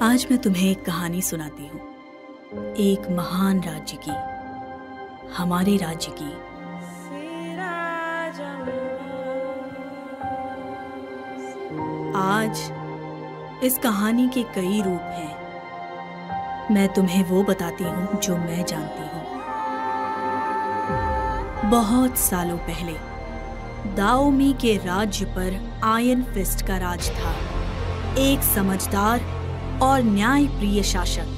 आज मैं तुम्हें एक कहानी सुनाती हूँ, एक महान राज्य की, हमारे राज्य की। आज इस कहानी के कई रूप हैं। मैं तुम्हें वो बताती हूँ जो मैं जानती हूँ। बहुत सालों पहले दाओमी के राज्य पर आयरन फिस्ट का राज था। एक समझदार और न्यायप्रिय शासक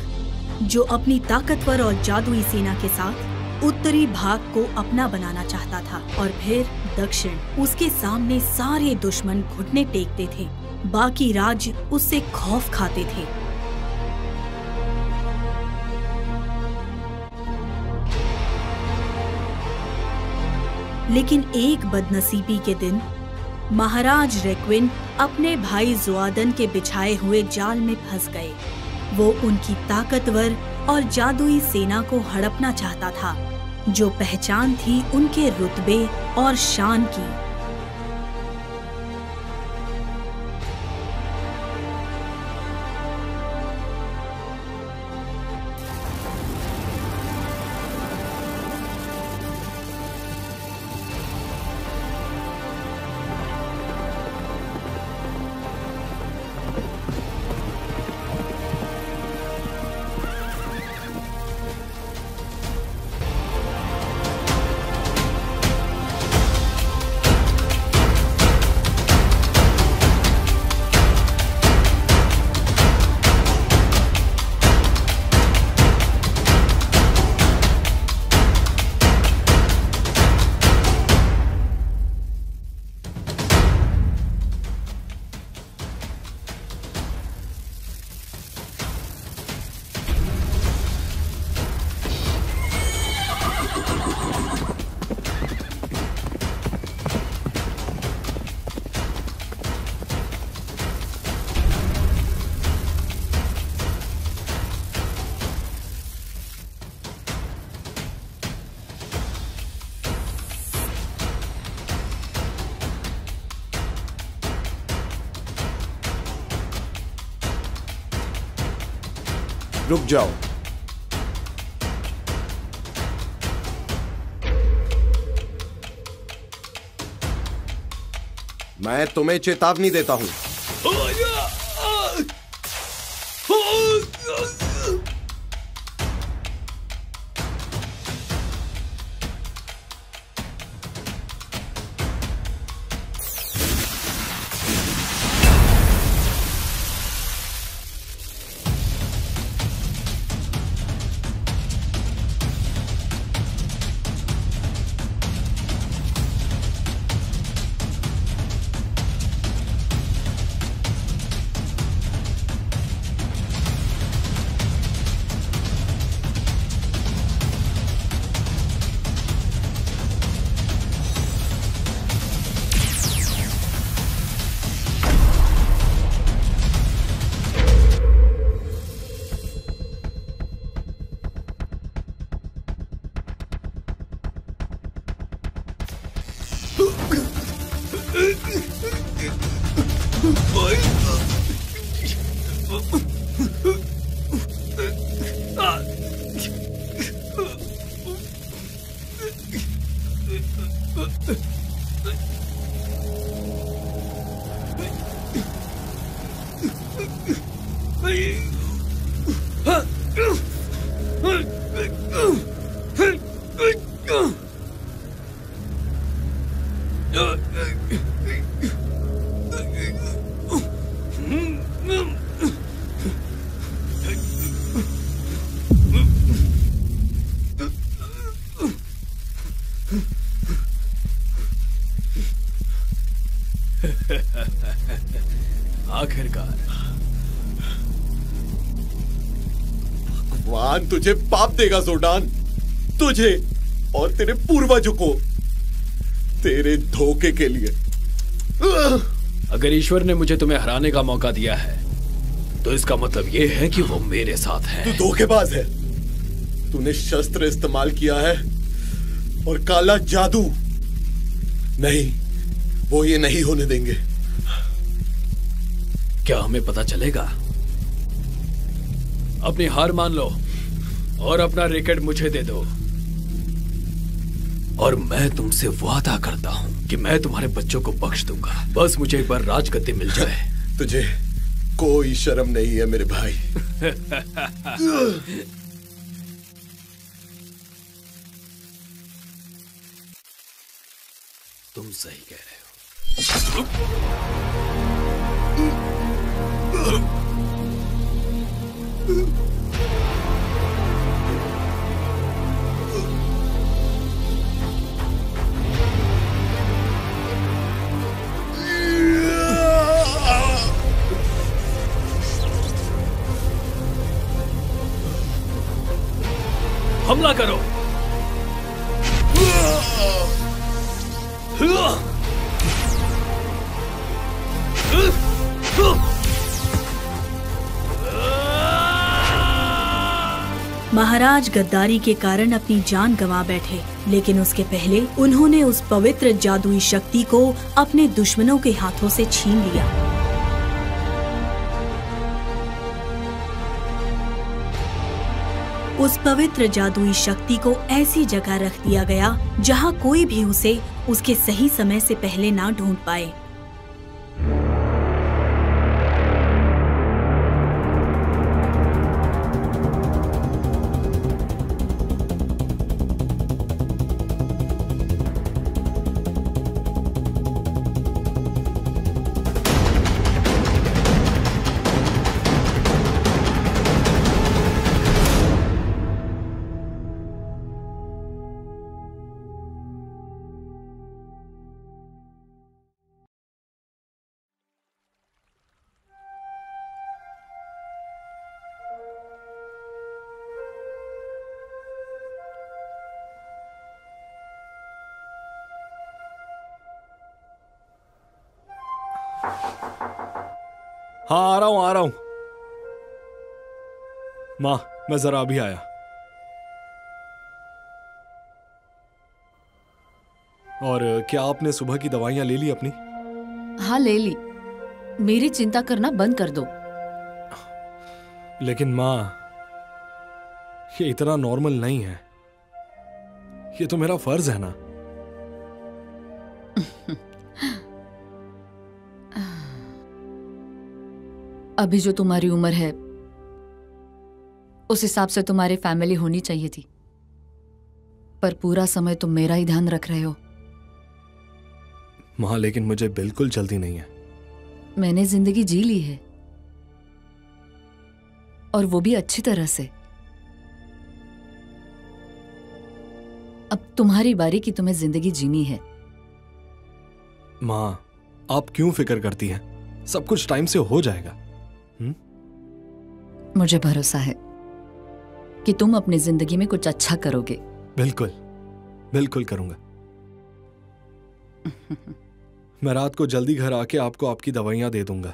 जो अपनी ताकतवर और जादुई सेना के साथ उत्तरी भाग को अपना बनाना चाहता था और फिर दक्षिण। उसके सामने सारे दुश्मन घुटने टेकते थे, बाकी राज्य उससे खौफ खाते थे। लेकिन एक बदनसीबी के दिन महाराज रेक्विन अपने भाई ज़ुआदन के बिछाए हुए जाल में फंस गए। वो उनकी ताकतवर और जादुई सेना को हड़पना चाहता था, जो पहचान थी उनके रुतबे और शान की। रुक जाओ। मैं तुम्हें चेतावनी देता हूं। आखिरकार भगवान तुझे पाप देगा जोर्डान, तुझे और तेरे पूर्वजों को, तेरे धोखे के लिए। अगर ईश्वर ने मुझे तुम्हें हराने का मौका दिया है तो इसका मतलब ये है कि वो मेरे साथ है। तू धोखेबाज है। तूने शस्त्र इस्तेमाल किया है और काला जादू। नहीं, वो ये नहीं होने देंगे। क्या हमें पता चलेगा? अपनी हार मान लो और अपना रैकेट मुझे दे दो, और मैं तुमसे वादा करता हूं कि मैं तुम्हारे बच्चों को बख्श दूंगा। बस मुझे एक बार राजगद्दी मिल जाए। तुझे कोई शर्म नहीं है मेरे भाई। तुम सही कह रहे हो। हमला करो। महाराज गद्दारी के कारण अपनी जान गंवा बैठे, लेकिन उसके पहले उन्होंने उस पवित्र जादुई शक्ति को अपने दुश्मनों के हाथों से छीन लिया। उस पवित्र जादुई शक्ति को ऐसी जगह रख दिया गया जहां कोई भी उसे उसके सही समय से पहले ना ढूंढ पाए। हाँ, आ रहा हूं। माँ, मैं जरा अभी आया। और क्या आपने सुबह की दवाइयां ले ली अपनी? हाँ, ले ली। मेरी चिंता करना बंद कर दो। लेकिन माँ, ये इतना नॉर्मल नहीं है। ये तो मेरा फर्ज है ना। अभी जो तुम्हारी उम्र है उस हिसाब से तुम्हारी फैमिली होनी चाहिए थी, पर पूरा समय तुम मेरा ही ध्यान रख रहे हो। माँ, लेकिन मुझे बिल्कुल जल्दी नहीं है। मैंने जिंदगी जी ली है, और वो भी अच्छी तरह से। अब तुम्हारी बारी कि तुम्हें जिंदगी जीनी है। माँ, आप क्यों फिक्र करती हैं? सब कुछ टाइम से हो जाएगा। मुझे भरोसा है कि तुम अपनी जिंदगी में कुछ अच्छा करोगे। बिल्कुल, बिल्कुल करूंगा। मैं रात को जल्दी घर आके आपको आपकी दवाइयां दे दूंगा।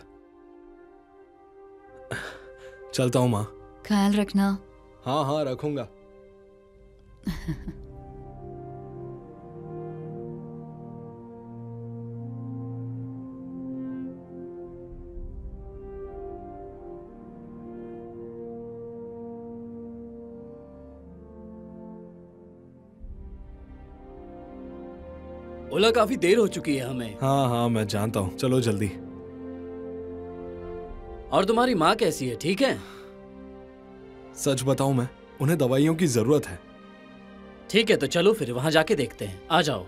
चलता हूं माँ। ख्याल रखना। हाँ हाँ, रखूंगा। ओला, काफी देर हो चुकी है हमें। हाँ हाँ, मैं जानता हूँ। चलो जल्दी। और तुम्हारी माँ कैसी है? ठीक है? सच बताऊं, मैं उन्हें दवाइयों की जरूरत है। ठीक है, तो चलो फिर वहां जाके देखते हैं। आ जाओ।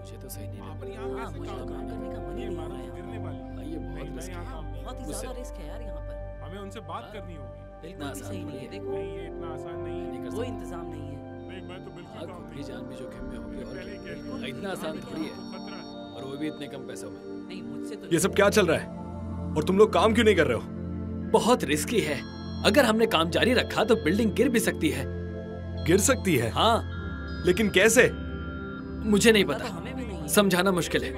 मुझे तो सही नहीं लग पर यहाँ हाँ, कैसे मुझे तो काम काम करने का मन ही ये नहीं हो मानो रहा है गिरने यहाँ। वाली रहा। ये बहुत नहीं, रिस्की यहाँ है। काम नहीं बहुत ही मुझसे- ज्यादा रिस्क है यार यहाँ पर। हमें उनसे बात करनी होगी। बिल्कुल भी आसान सही थोड़ी नहीं है, है। देखो नहीं ये इतना आसान नहीं है। नहीं कर कोई सकता। इंतजाम नहीं है। नहीं मैं तो बिल्कुल हाँ, काम खुद नहीं की जान भी जोखिम में होगी और पहले ही क्या। कह दिया। इतना आसान थोड़ी है, खतरा है। और वो भी इतने कम पैसों में। नहीं मुझसे तो ये सब क्या चल रहा है और तुम लोग काम क्यों नहीं कर रहे हो? बहुत रिस्की है। अगर हमने काम जारी रखा तो बिल्डिंग गिर भी सकती है। गिर सकती है, हाँ, लेकिन कैसे? मुझे नहीं पता तो पता, हमें भी नहीं है। समझाना मुश्किल है।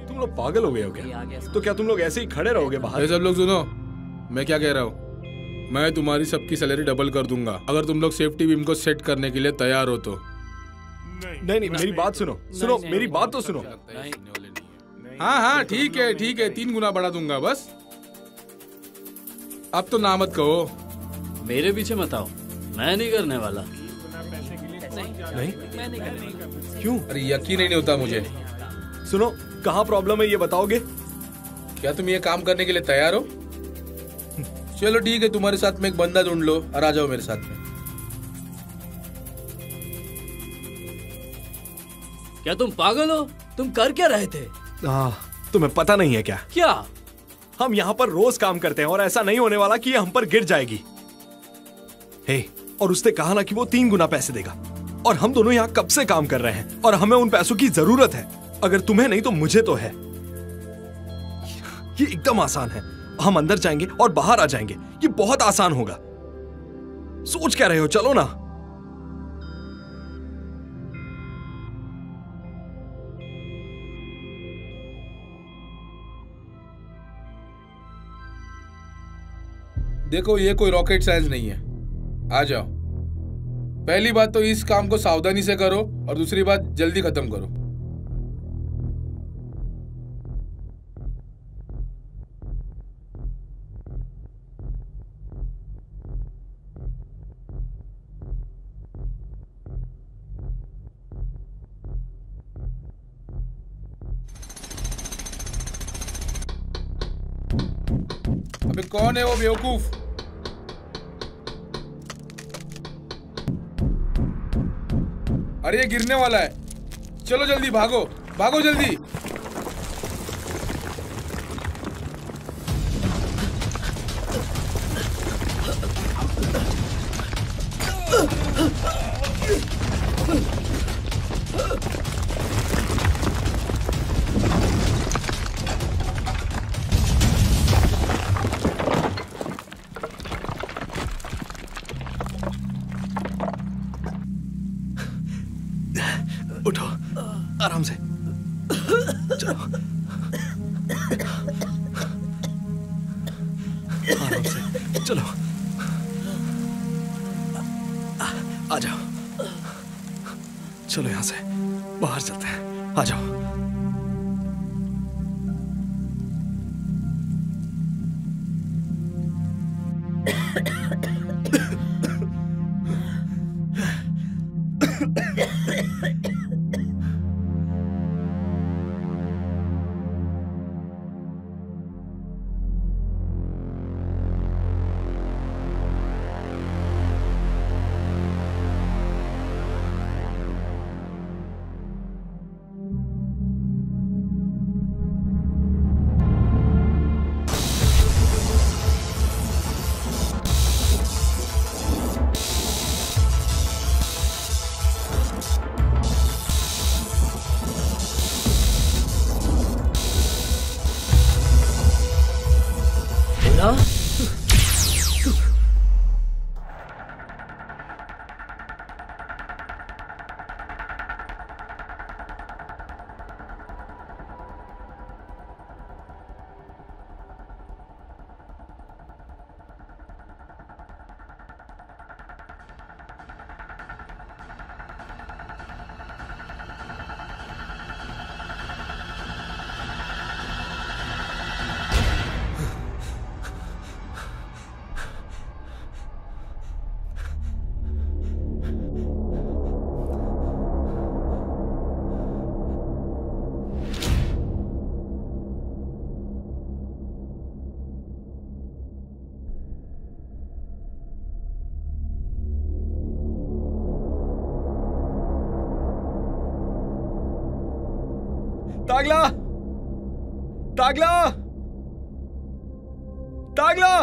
तुम लोग पागल हो गए हो ये क्या? आ गया तो क्या तुम लोग ऐसे ही खड़े रहोगे बाहर? ये सब लोग सुनो, मैं क्या कह रहा हूँ। मैं तुम्हारी सबकी सैलरी डबल कर दूंगा अगर तुम लोग सेफ्टी बीम को सेट करने के लिए तैयार हो तो। नहीं नहीं, मेरी बात सुनो, सुनो नहीं, मेरी नहीं, बात तो सुनो। नहीं। हाँ हाँ ठीक है ठीक है, 3 गुना बढ़ा दूंगा बस। अब तो ना मत कहो। मेरे पीछे मत आओ, मैं नहीं करने वाला। नहीं? मैं नहीं करूँगा। क्यों? अरे यकीन ही नहीं होता मुझे। सुनो, कहाँ प्रॉब्लम है ये बताओगे? क्या तुम ये काम करने के लिए तैयार हो? चलो ठीक है, तुम्हारे साथ में एक बंदा ढूंढ लो और आ जाओ मेरे साथ में। क्या तुम पागल हो? तुम कर क्या रहे थे? तुम्हें पता नहीं है क्या? क्या? हम यहाँ पर रोज काम करते हैं और ऐसा नहीं होने वाला कि ये हम पर गिर जाएगी। हे, और उसने कहा ना कि वो 3 गुना पैसे देगा, और हम दोनों यहाँ कब से काम कर रहे हैं और हमें उन पैसों की जरूरत है। अगर तुम्हें नहीं तो मुझे तो है। ये एकदम आसान है। हम अंदर जाएंगे और बाहर आ जाएंगे। ये बहुत आसान होगा। सोच क्या रहे हो? चलो ना। देखो ये कोई रॉकेट साइंस नहीं है, आ जाओ। पहली बात तो इस काम को सावधानी से करो और दूसरी बात जल्दी खत्म करो। अबे कौन है वो बेवकूफ? अरे ये गिरने वाला है, चलो जल्दी भागो, भागो जल्दी। उठो, आराम से चलो, आराम से चलो। आ जाओ, चलो यहाँ से बाहर चलते हैं। आ जाओ। तागला, तागला, तागला।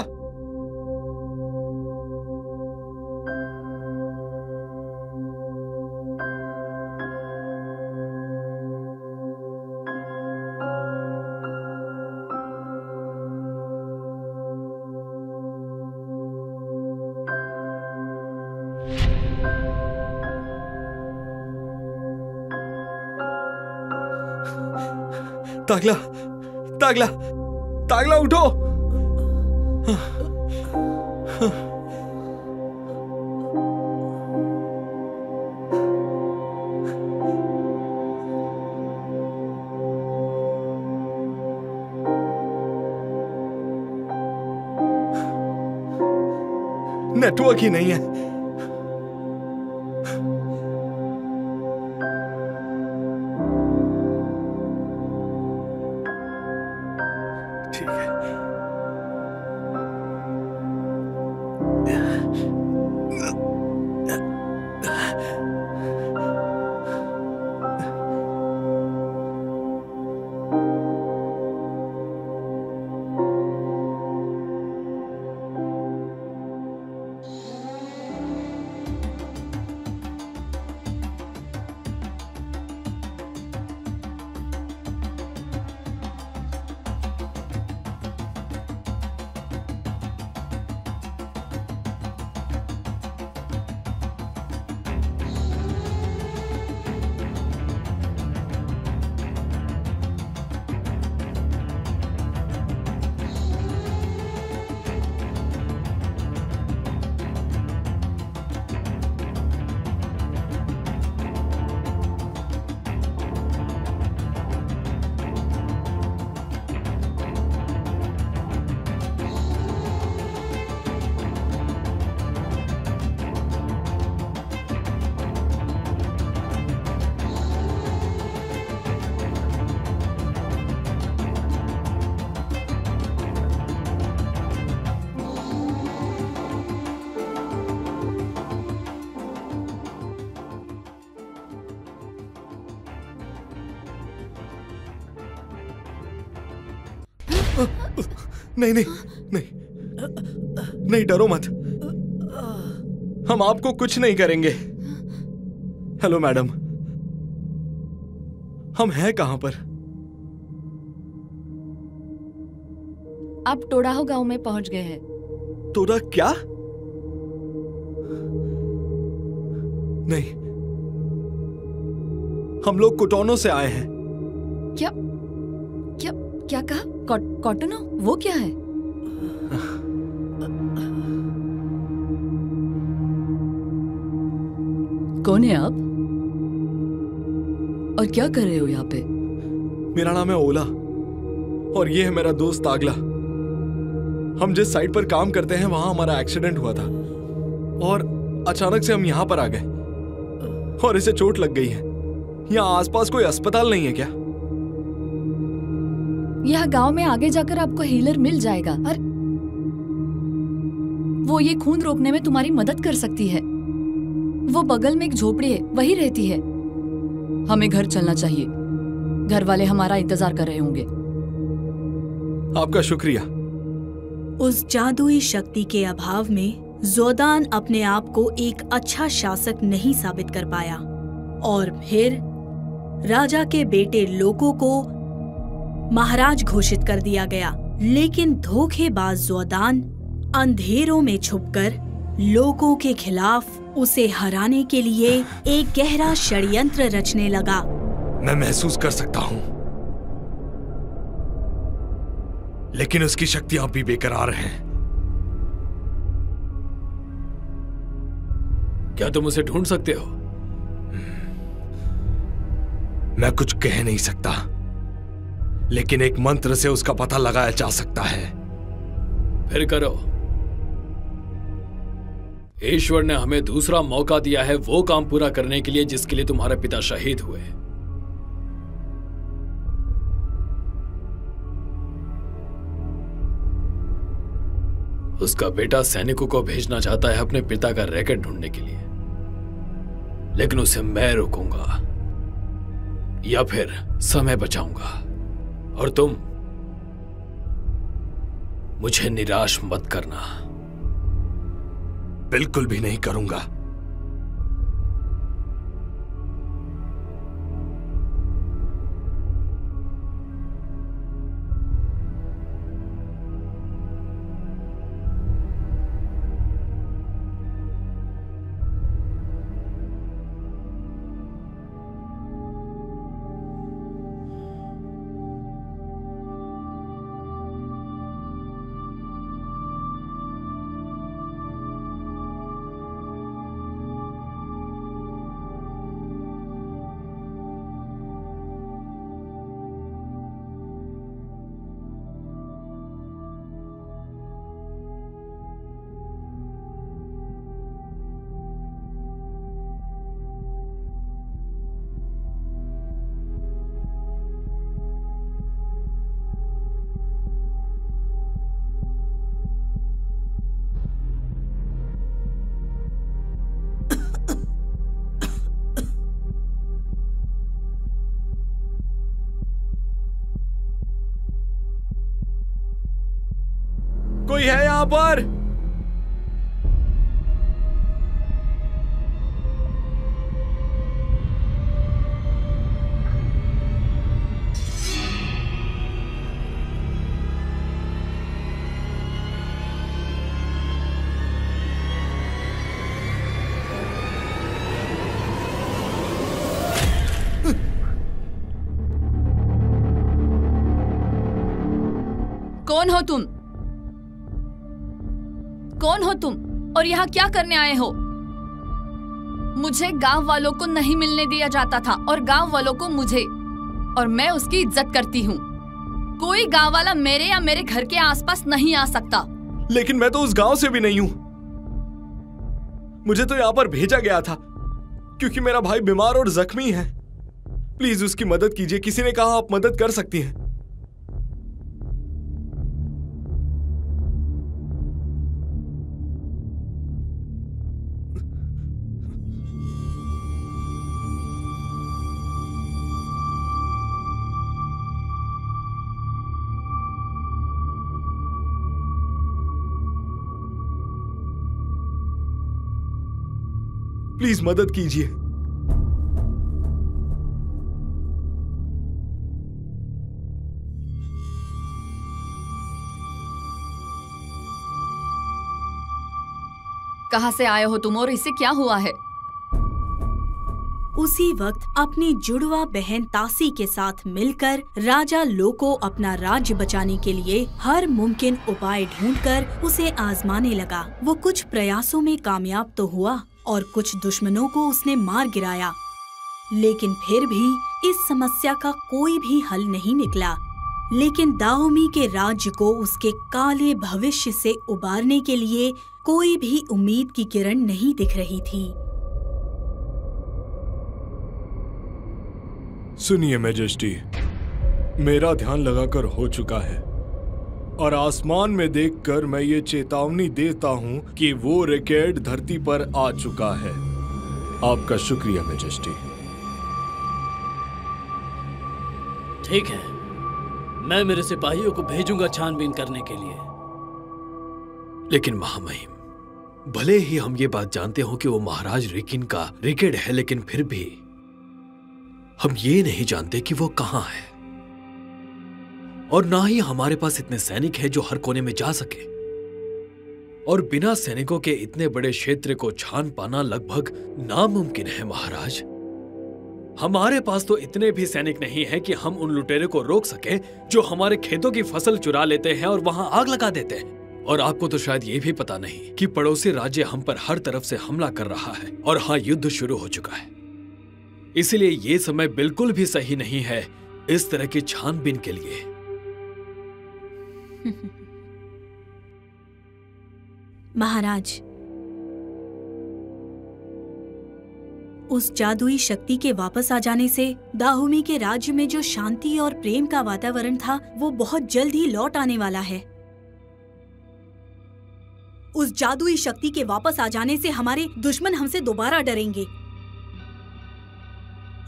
तागला, तागला, तागला उठो। नेटवर्क ही नहीं है। ठीक है। नहीं नहीं नहीं नहीं, डरो मत, हम आपको कुछ नहीं करेंगे। हेलो मैडम, हम हैं कहां पर? आप टोडाहो गांव में पहुंच गए हैं। तोड़ा क्या? नहीं, हम लोग कोटोनो से आए हैं। क्या क्या क्या कहा? कॉटनो? वो क्या है? कौन है आप और क्या कर रहे हो यहाँ पे? मेरा नाम है ओला और ये है मेरा दोस्त तागला। हम जिस साइट पर काम करते हैं वहां हमारा एक्सीडेंट हुआ था और अचानक से हम यहाँ पर आ गए और इसे चोट लग गई है। यहाँ आसपास कोई अस्पताल नहीं है क्या? यह गांव में आगे जाकर आपको हीलर मिल जाएगा। अरे वो ये खून रोकने में तुम्हारी मदद कर सकती है। वो बगल में एक झोपड़ी है, वही रहती है। हमें घर चलना चाहिए, घर वाले हमारा इंतजार कर रहे होंगे। आपका शुक्रिया। उस जादुई शक्ति के अभाव में जोदान अपने आप को एक अच्छा शासक नहीं साबित कर पाया और फिर राजा के बेटे लोको को महाराज घोषित कर दिया गया। लेकिन धोखेबाज जोदान अंधेरों में छुपकर लोगों के खिलाफ उसे हराने के लिए एक गहरा षड्यंत्र रचने लगा। मैं महसूस कर सकता हूँ, लेकिन उसकी शक्तियां भी बेकरार हैं। क्या तुम उसे ढूंढ सकते हो? मैं कुछ कह नहीं सकता, लेकिन एक मंत्र से उसका पता लगाया जा सकता है। फिर करो। ईश्वर ने हमें दूसरा मौका दिया है वो काम पूरा करने के लिए जिसके लिए तुम्हारे पिता शहीद हुए। उसका बेटा सैनिकों को भेजना चाहता है अपने पिता का रैकेट ढूंढने के लिए, लेकिन उसे मैं रोकूंगा। या फिर समय बचाऊंगा। और तुम मुझे निराश मत करना। बिल्कुल भी नहीं करूंगा। कोई है यहां पर? कौन हो तुम? कौन हो तुम और यहाँ क्या करने आए हो? मुझे गांव वालों को नहीं मिलने दिया जाता था और गांव वालों को मुझे, और मैं उसकी इज्जत करती हूँ। कोई गांव वाला मेरे या मेरे घर के आसपास नहीं आ सकता। लेकिन मैं तो उस गांव से भी नहीं हूं। मुझे तो यहाँ पर भेजा गया था क्योंकि मेरा भाई बीमार और जख्मी है। प्लीज उसकी मदद कीजिए। किसी ने कहा आप मदद कर सकती हैं। प्लीज मदद कीजिए। कहाँ से आए हो तुम और इसे क्या हुआ है? उसी वक्त अपनी जुड़वा बहन तासी के साथ मिलकर राजा लोको अपना राज्य बचाने के लिए हर मुमकिन उपाय ढूंढकर उसे आजमाने लगा। वो कुछ प्रयासों में कामयाब तो हुआ और कुछ दुश्मनों को उसने मार गिराया, लेकिन फिर भी इस समस्या का कोई भी हल नहीं निकला। लेकिन दाओमी के राज्य को उसके काले भविष्य से उबारने के लिए कोई भी उम्मीद की किरण नहीं दिख रही थी। सुनिए मैजेस्टी, मेरा ध्यान लगाकर हो चुका है और आसमान में देखकर मैं ये चेतावनी देता हूँ कि वो रैकेट धरती पर आ चुका है। आपका शुक्रिया मैजेस्टी। ठीक है, मैं मेरे सिपाहियों को भेजूंगा छानबीन करने के लिए। लेकिन महामहिम, भले ही हम ये बात जानते हो कि वो महाराज रिकिन का रैकेट है, लेकिन फिर भी हम ये नहीं जानते कि वो कहां है, और ना ही हमारे पास इतने सैनिक हैं जो हर कोने में जा सके। और बिना सैनिकों के इतने बड़े क्षेत्र को छान पाना लगभग नामुमकिन है महाराज। हमारे पास तो इतने भी सैनिक नहीं हैं कि हम उन लुटेरे को रोक सके जो हमारे खेतों की फसल चुरा लेते हैं और वहां आग लगा देते हैं। और आपको तो शायद ये भी पता नहीं कि पड़ोसी राज्य हम पर हर तरफ से हमला कर रहा है और हाँ, युद्ध शुरू हो चुका है। इसलिए ये समय बिल्कुल भी सही नहीं है इस तरह की छानबीन के लिए। महाराज, उस जादुई शक्ति के वापस आ जाने से दाओमी के राज्य में जो शांति और प्रेम का वातावरण था वो बहुत जल्द ही लौट आने वाला है। उस जादुई शक्ति के वापस आ जाने से हमारे दुश्मन हमसे दोबारा डरेंगे।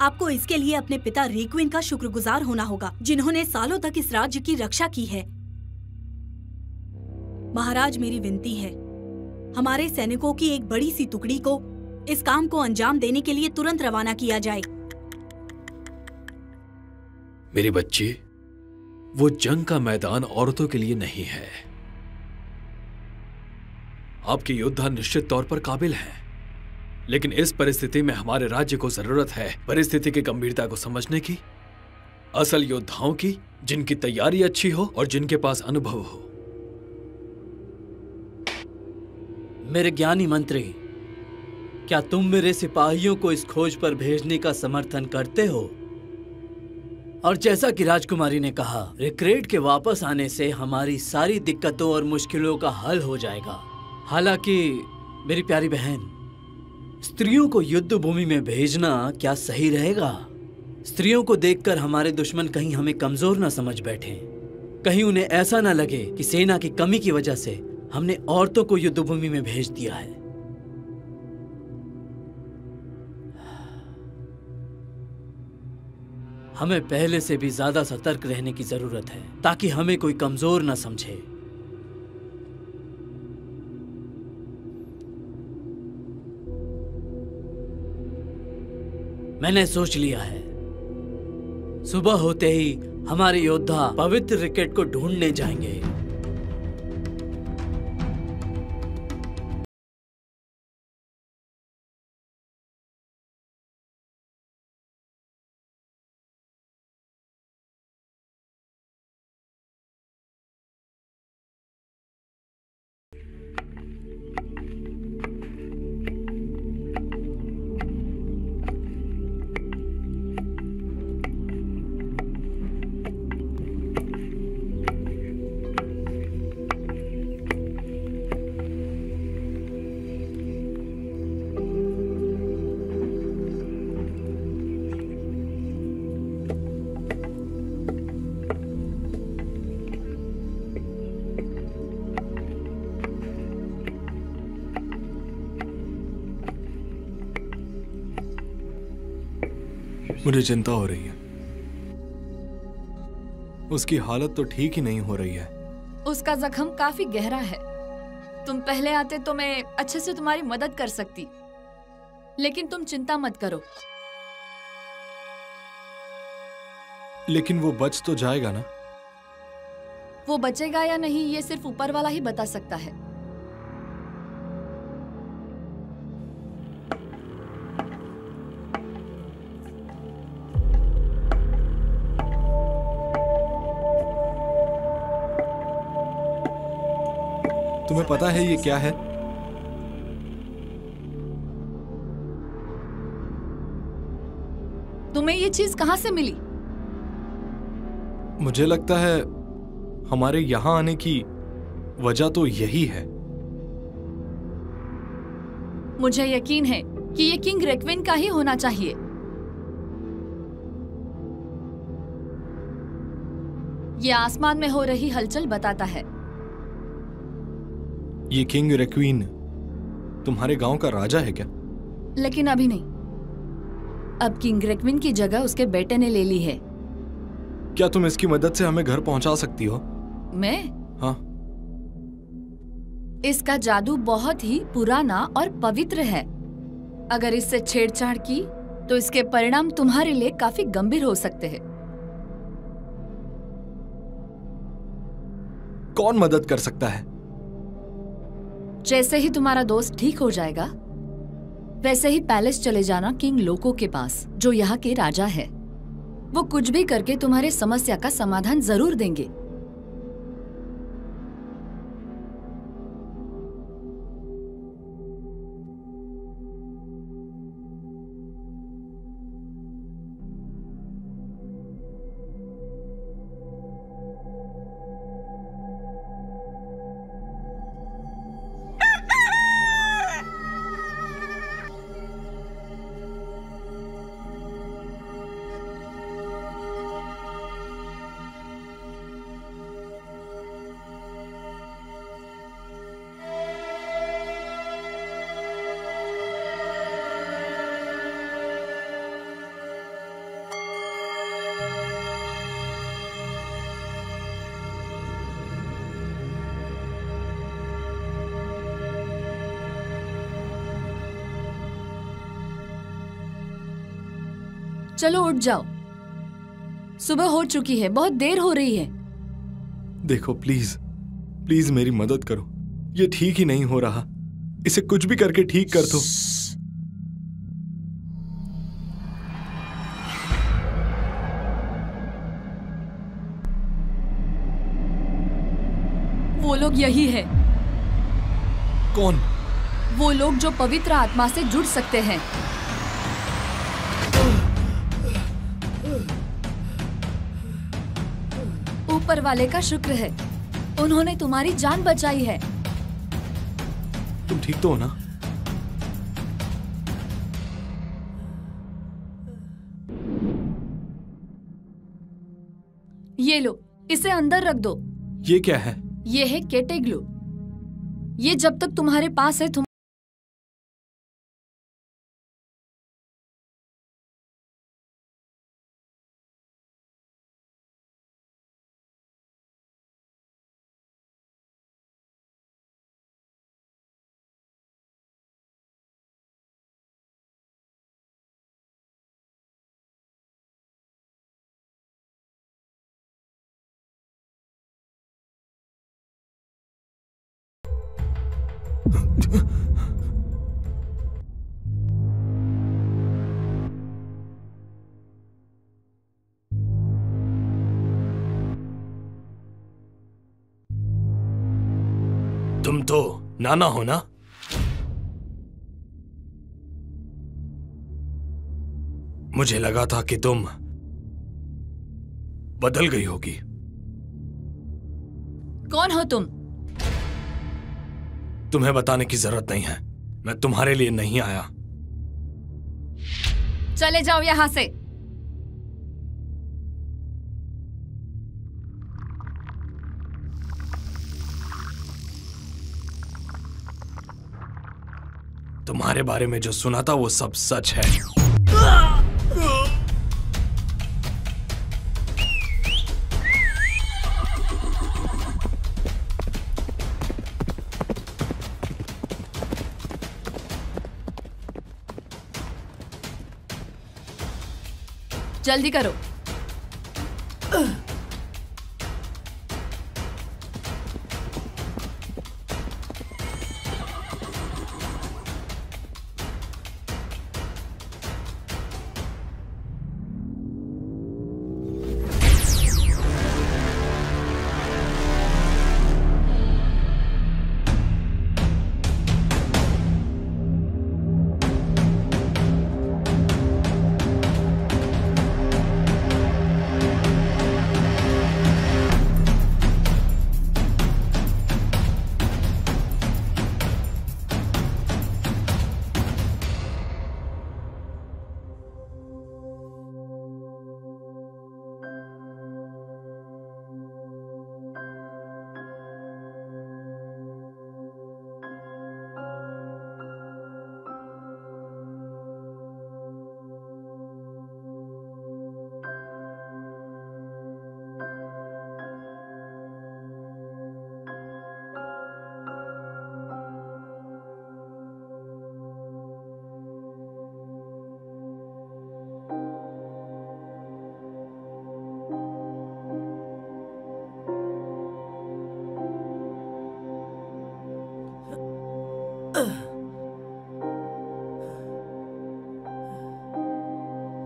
आपको इसके लिए अपने पिता रिक्विन का शुक्रगुजार होना होगा, जिन्होंने सालों तक इस राज्य की रक्षा की है। महाराज, मेरी विनती है, हमारे सैनिकों की एक बड़ी सी टुकड़ी को इस काम को अंजाम देने के लिए तुरंत रवाना किया जाए। मेरी बच्ची, वो जंग का मैदान औरतों के लिए नहीं है। आपके योद्धा निश्चित तौर पर काबिल हैं, लेकिन इस परिस्थिति में हमारे राज्य को जरूरत है परिस्थिति की गंभीरता को समझने की, असल योद्धाओं की, जिनकी तैयारी अच्छी हो और जिनके पास अनुभव हो। मेरे ज्ञानी मंत्री, क्या तुम मेरे सिपाहियों को इस खोज पर भेजने का समर्थन करते हो? और जैसा कि राजकुमारी ने कहा, रिक्रेट के वापस आने से हमारी सारी दिक्कतों और मुश्किलों का हल हो जाएगा। हालांकि मेरी प्यारी बहन, स्त्रियों को युद्ध भूमि में भेजना क्या सही रहेगा? स्त्रियों को देखकर हमारे दुश्मन कहीं हमें कमजोर ना समझ बैठे, कहीं उन्हें ऐसा ना लगे कि सेना की कमी की वजह से हमने औरतों को युद्ध भूमि में भेज दिया है। हमें पहले से भी ज्यादा सतर्क रहने की जरूरत है, ताकि हमें कोई कमजोर ना समझे। मैंने सोच लिया है, सुबह होते ही हमारे योद्धा पवित्र रिकेट को ढूंढने जाएंगे। मुझे चिंता हो रही है। उसकी हालत तो ठीक ही नहीं हो रही है। उसका जख्म काफी गहरा है। तुम पहले आते तो मैं अच्छे से तुम्हारी मदद कर सकती, लेकिन तुम चिंता मत करो। लेकिन वो बच तो जाएगा ना? वो बचेगा या नहीं ये सिर्फ ऊपर वाला ही बता सकता है। तुम्हें पता है ये क्या है? तुम्हें ये चीज कहां से मिली? मुझे लगता है हमारे यहां आने की वजह तो यही है। मुझे यकीन है कि ये किंग रेक्विन का ही होना चाहिए। ये आसमान में हो रही हलचल बताता है। ये किंग रेक्विन तुम्हारे गांव का राजा है क्या? लेकिन अभी नहीं। अब किंग रेक्विन की जगह उसके बेटे ने ले ली है। क्या तुम इसकी मदद से हमें घर पहुंचा सकती हो? मैं? हाँ। इसका जादू बहुत ही पुराना और पवित्र है। अगर इससे छेड़छाड़ की तो इसके परिणाम तुम्हारे लिए काफी गंभीर हो सकते हैं। कौन मदद कर सकता है? जैसे ही तुम्हारा दोस्त ठीक हो जाएगा, वैसे ही पैलेस चले जाना किंग लोको के पास, जो यहाँ के राजा है। वो कुछ भी करके तुम्हारे समस्या का समाधान जरूर देंगे। चलो उठ जाओ, सुबह हो चुकी है, बहुत देर हो रही है। देखो प्लीज प्लीज मेरी मदद करो, ये ठीक ही नहीं हो रहा, इसे कुछ भी करके ठीक कर दो। वो लोग यही है। कौन? वो लोग जो पवित्र आत्मा से जुड़ सकते हैं। ऊपर वाले का शुक्र है, उन्होंने तुम्हारी जान बचाई है। तुम ठीक तो हो ना? ये लो, इसे अंदर रख दो। ये क्या है? ये है केटेग्लू। ये जब तक तुम्हारे पास है तुम तुम तो नाना हो ना? मुझे लगा था कि तुम बदल गई होगी। कौन हो तुम? तुम्हें बताने की जरूरत नहीं है, मैं तुम्हारे लिए नहीं आया। चले जाओ यहां से। तुम्हारे बारे में जो सुना था वो सब सच है। जल्दी करो।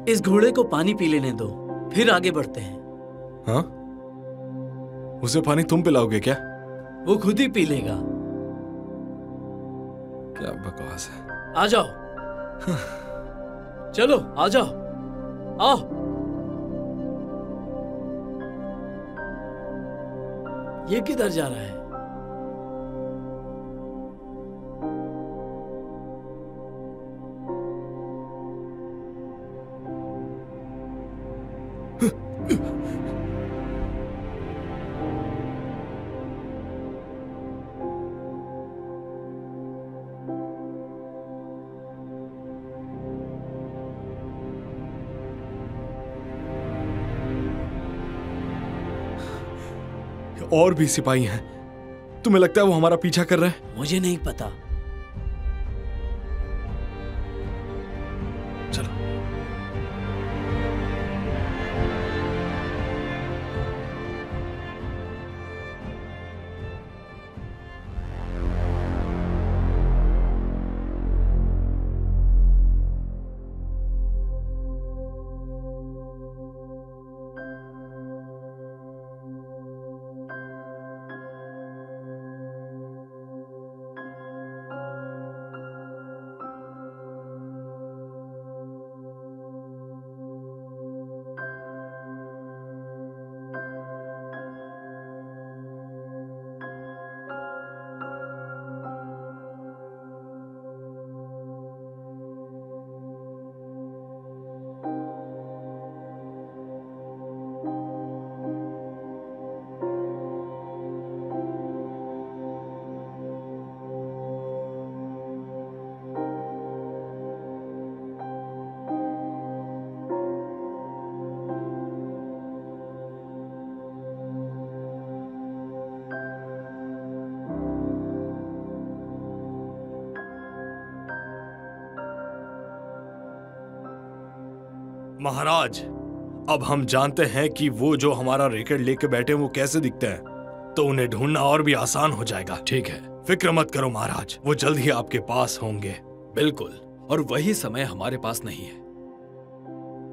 इस घोड़े को पानी पी लेने दो, फिर आगे बढ़ते हैं। हाँ? उसे पानी तुम पिलाओगे क्या? वो खुद ही पी लेगा। क्या बकवास है। आ जाओ। चलो आ जाओ, आओ। ये किधर जा रहा है? और भी सिपाही हैं। तुम्हें लगता है वो हमारा पीछा कर रहे हैं? मुझे नहीं पता। चलो। महाराज, अब हम जानते हैं कि वो जो हमारा रैकेट लेके बैठे हैं वो कैसे दिखते हैं, तो उन्हें ढूंढना और भी आसान हो जाएगा। ठीक है, फिक्र मत करो महाराज, वो जल्द ही आपके पास होंगे। बिल्कुल, और वही समय हमारे पास नहीं है।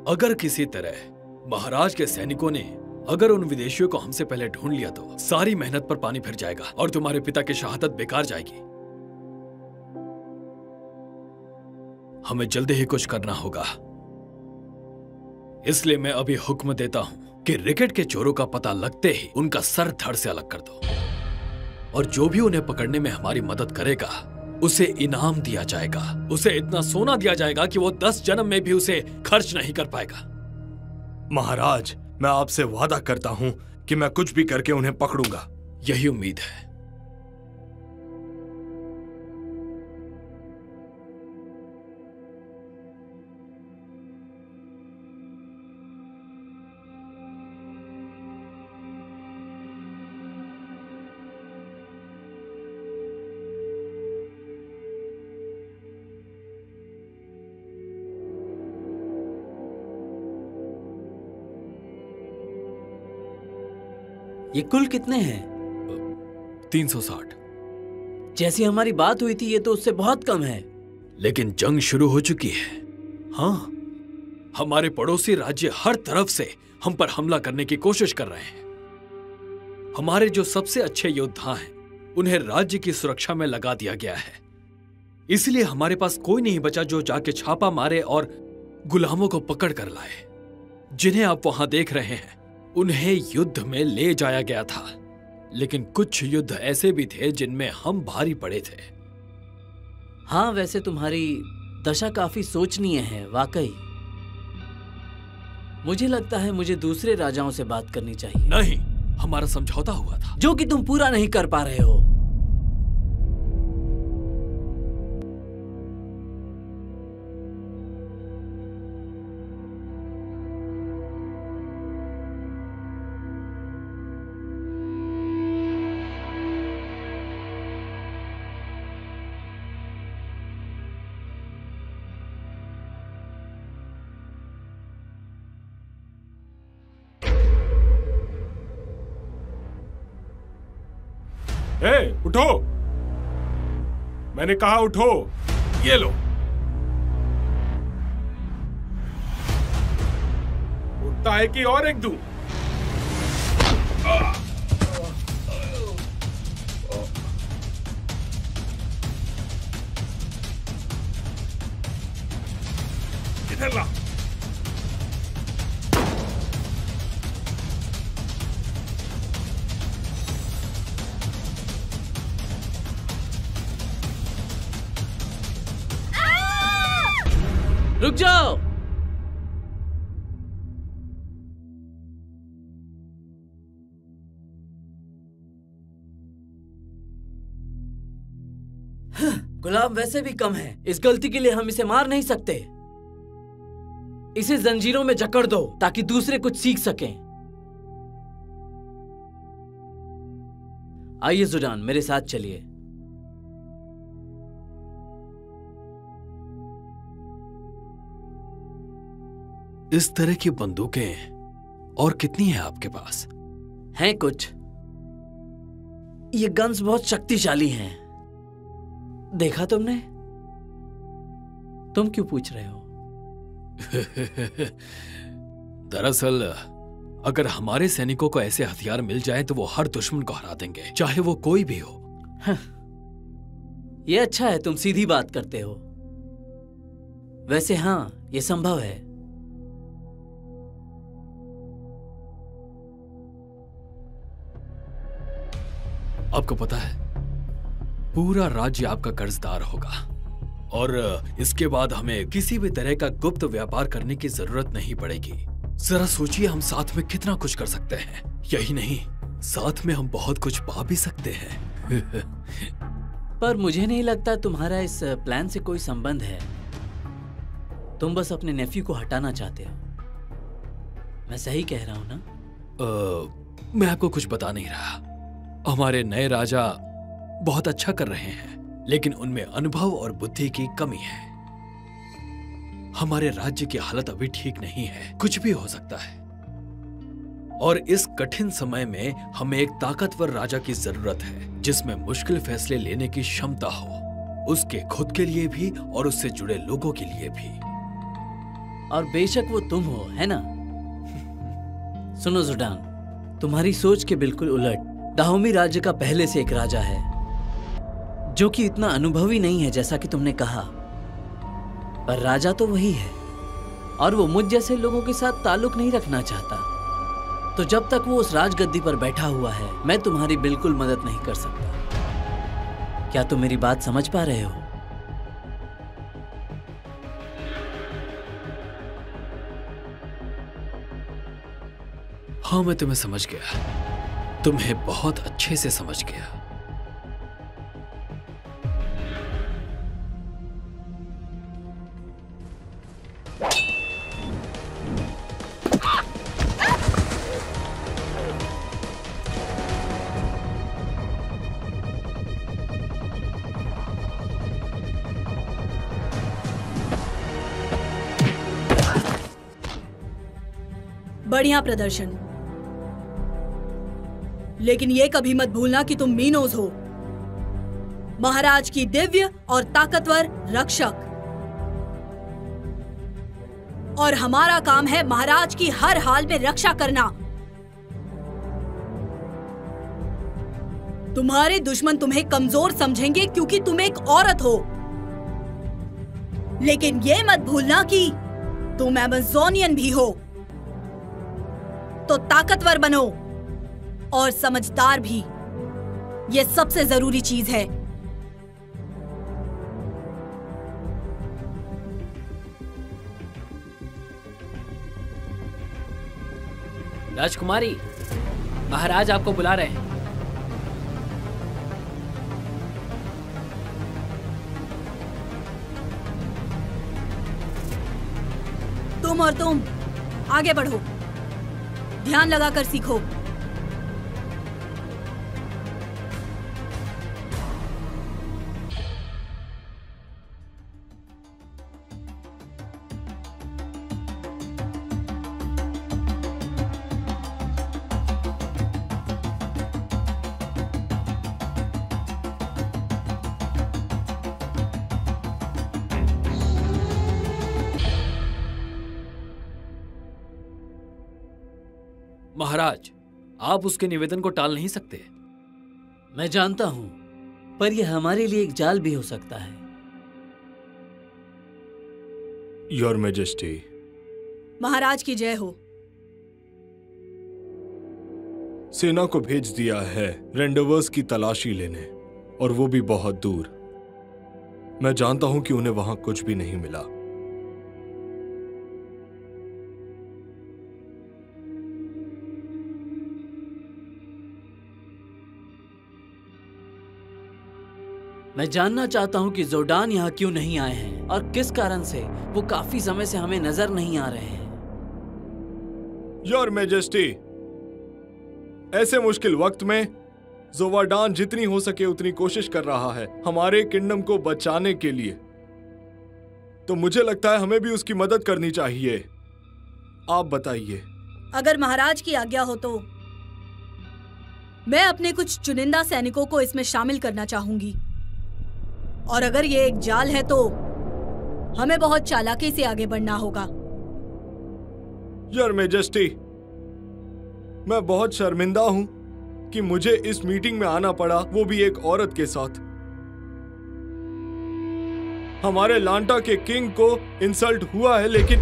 अगर किसी तरह महाराज के सैनिकों ने अगर उन विदेशियों को हमसे पहले ढूंढ लिया तो सारी मेहनत पर पानी फिर जाएगा और तुम्हारे पिता की शहादत बेकार जाएगी। हमें जल्दी ही कुछ करना होगा। इसलिए मैं अभी हुक्म देता हूं कि रैकेट के चोरों का पता लगते ही उनका सर धड़ से अलग कर दो, और जो भी उन्हें पकड़ने में हमारी मदद करेगा उसे इनाम दिया जाएगा। उसे इतना सोना दिया जाएगा कि वो 10 जन्म में भी उसे खर्च नहीं कर पाएगा। महाराज, मैं आपसे वादा करता हूं कि मैं कुछ भी करके उन्हें पकड़ूंगा। यही उम्मीद है। ये कुल कितने हैं? 360। जैसी हमारी बात हुई थी ये तो उससे बहुत कम है। लेकिन जंग शुरू हो चुकी है। हाँ, हमारे पड़ोसी राज्य हर तरफ से हम पर हमला करने की कोशिश कर रहे हैं। हमारे जो सबसे अच्छे योद्धा हैं उन्हें राज्य की सुरक्षा में लगा दिया गया है। इसलिए हमारे पास कोई नहीं बचा जो जाके छापा मारे और गुलामों को पकड़ कर लाए। जिन्हें आप वहां देख रहे हैं उन्हें युद्ध में ले जाया गया था, लेकिन कुछ युद्ध ऐसे भी थे जिनमें हम भारी पड़े थे। हाँ, वैसे तुम्हारी दशा काफी सोचनीय है वाकई। मुझे लगता है मुझे दूसरे राजाओं से बात करनी चाहिए। नहीं, हमारा समझौता हुआ था जो कि तुम पूरा नहीं कर पा रहे हो। उठो, मैंने कहा उठो। ये लो। उठता है कि और एक दूं? इधर ला। रुक जाओ। गुलाम वैसे भी कम है, इस गलती के लिए हम इसे मार नहीं सकते। इसे जंजीरों में जकड़ दो ताकि दूसरे कुछ सीख सकें। आइए जुडान, मेरे साथ चलिए। इस तरह की बंदूकें और कितनी हैं आपके पास? हैं कुछ। ये गन्स बहुत शक्तिशाली हैं। देखा तुमने? तुम क्यों पूछ रहे हो? दरअसल अगर हमारे सैनिकों को ऐसे हथियार मिल जाएं तो वो हर दुश्मन को हरा देंगे, चाहे वो कोई भी हो। ये अच्छा है, तुम सीधी बात करते हो। वैसे हाँ, ये संभव है। आपको पता है, पूरा राज्य आपका कर्जदार होगा और इसके बाद हमें किसी भी तरह का गुप्त व्यापार करने की जरूरत नहीं पड़ेगी। जरा सोचिए, हम साथ में कितना कुछ कर सकते हैं। यही नहीं, साथ में हम बहुत कुछ पा भी सकते हैं। पर मुझे नहीं लगता तुम्हारा इस प्लान से कोई संबंध है। तुम बस अपने नेफ्यू को हटाना चाहते हो। मैं सही कह रहा हूं ना? मैं आपको कुछ बता नहीं रहा। हमारे नए राजा बहुत अच्छा कर रहे हैं, लेकिन उनमें अनुभव और बुद्धि की कमी है। हमारे राज्य की हालत अभी ठीक नहीं है, कुछ भी हो सकता है। और इस कठिन समय में हमें एक ताकतवर राजा की जरूरत है, जिसमें मुश्किल फैसले लेने की क्षमता हो, उसके खुद के लिए भी और उससे जुड़े लोगों के लिए भी। और बेशक वो तुम हो, है ना? सुनो ज़ोडान, तुम्हारी सोच के बिल्कुल उलट दाहोमी राज्य का पहले से एक राजा है, जो कि इतना अनुभवी नहीं है जैसा कि तुमने कहा, पर राजा तो वही है और वो मुझ जैसे लोगों के साथ ताल्लुक नहीं रखना चाहता। तो जब तक वो उस राजगद्दी पर बैठा हुआ है, मैं तुम्हारी बिल्कुल मदद नहीं कर सकता। क्या तुम मेरी बात समझ पा रहे हो? हाँ, मैं तुम्हें समझ गया, तुम्हें बहुत अच्छे से समझ गया। बढ़िया प्रदर्शन, लेकिन ये कभी मत भूलना कि तुम मीनोज हो, महाराज की दिव्य और ताकतवर रक्षक। और हमारा काम है महाराज की हर हाल में रक्षा करना। तुम्हारे दुश्मन तुम्हें कमजोर समझेंगे क्योंकि तुम एक औरत हो, लेकिन ये मत भूलना कि तुम अमेज़ोनियन भी हो। तो ताकतवर बनो और समझदार भी, यह सबसे जरूरी चीज है। राजकुमारी, महाराज आपको बुला रहे हैं। तुम और तुम आगे बढ़ो, ध्यान लगाकर सीखो। महाराज, आप उसके निवेदन को टाल नहीं सकते। मैं जानता हूं, पर यह हमारे लिए एक जाल भी हो सकता है। Your majesty. महाराज की जय हो। सेना को भेज दिया है रेंडवर्स की तलाशी लेने, और वो भी बहुत दूर। मैं जानता हूं कि उन्हें वहां कुछ भी नहीं मिला। मैं जानना चाहता हूं कि ज़ोडान यहाँ क्यों नहीं आए हैं और किस कारण से वो काफी समय से हमें नजर नहीं आ रहे हैं। योर मैजेस्टी, ऐसे मुश्किल वक्त में ज़ोवाडान जितनी हो सके उतनी कोशिश कर रहा है हमारे किंगडम को बचाने के लिए। तो मुझे लगता है हमें भी उसकी मदद करनी चाहिए। आप बताइए। अगर महाराज की आज्ञा हो तो मैं अपने कुछ चुनिंदा सैनिकों को इसमें शामिल करना चाहूंगी, और अगर ये एक जाल है तो हमें बहुत चालाकी से आगे बढ़ना होगा। योर मैजेस्टी, मैं बहुत शर्मिंदा हूं कि मुझे इस मीटिंग में आना पड़ा, वो भी एक औरत के साथ। हमारे लांटा के किंग को इंसल्ट हुआ है, लेकिन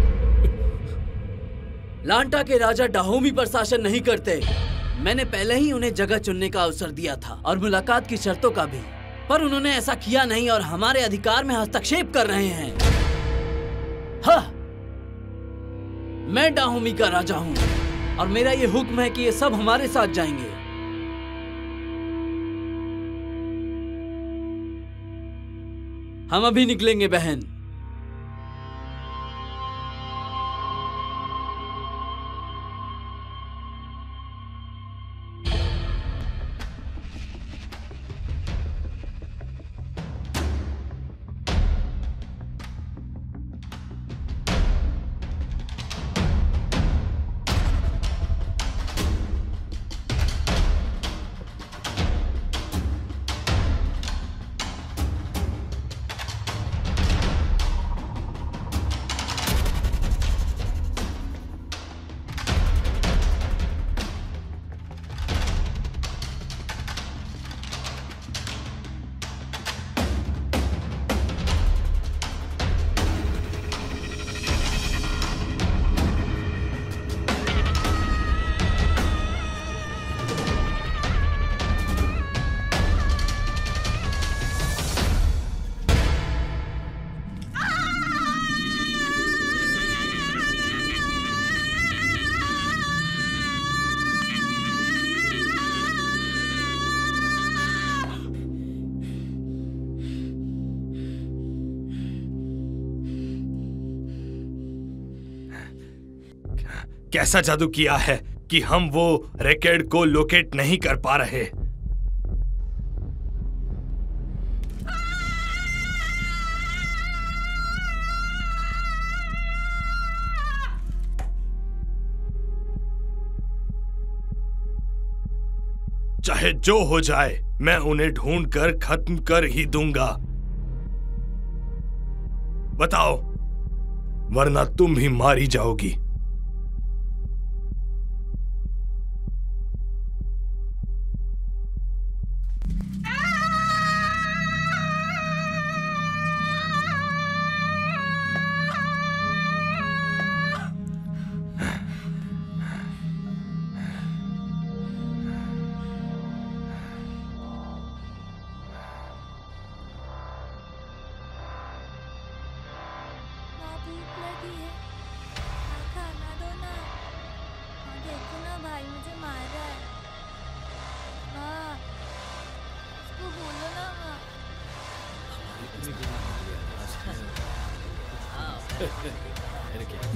लांटा के राजा डाहोमी पर शासन नहीं करते। मैंने पहले ही उन्हें जगह चुनने का अवसर दिया था और मुलाकात की शर्तों का भी, पर उन्होंने ऐसा किया नहीं और हमारे अधिकार में हस्तक्षेप कर रहे हैं। हाँ, मैं डाहोमी का राजा हूं और मेरा ये हुक्म है कि ये सब हमारे साथ जाएंगे। हम अभी निकलेंगे बहन। कैसा जादू किया है कि हम वो रैकेट को लोकेट नहीं कर पा रहे? चाहे जो हो जाए, मैं उन्हें ढूंढकर खत्म कर ही दूंगा। बताओ, वरना तुम भी मारी जाओगी।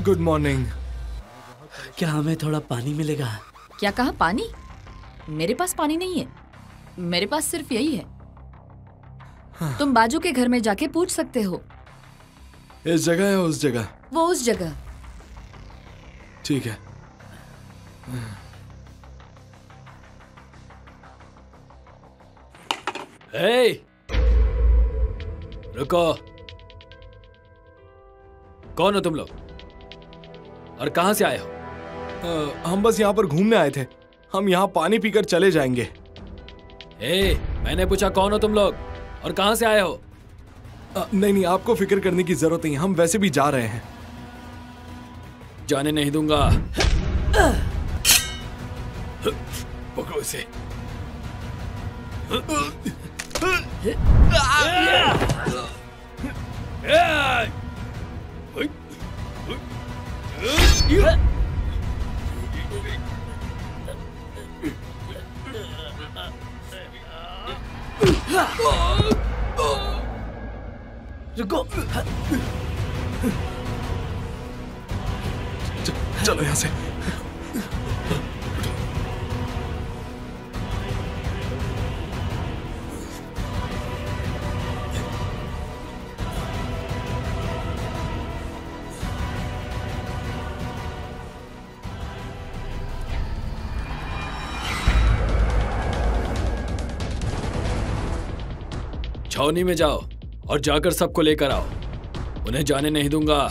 Good morning. क्या हमें थोड़ा पानी मिलेगा? क्या कहा? पानी? मेरे पास पानी नहीं है, मेरे पास सिर्फ यही है। हाँ। तुम बाजू के घर में जाके पूछ सकते हो। इस जगह या उस जगह? वो उस जगह। ठीक है। हे! रुको। कौन हो तुम लोग और कहां से आए हो? हम बस यहाँ पर घूमने आए थे। हम यहाँ पानी पीकर चले जाएंगे। मैंने पूछा कौन हो तुम लोग और कहां से आए हो? नहीं नहीं, आपको फिक्र करने की जरूरत नहीं, हम वैसे भी जा रहे हैं। जाने नहीं दूंगा। पकड़ो इसे। रुको। चलो यहाँ से। छावनी में जाओ और जाकर सबको लेकर आओ। उन्हें जाने नहीं दूंगा।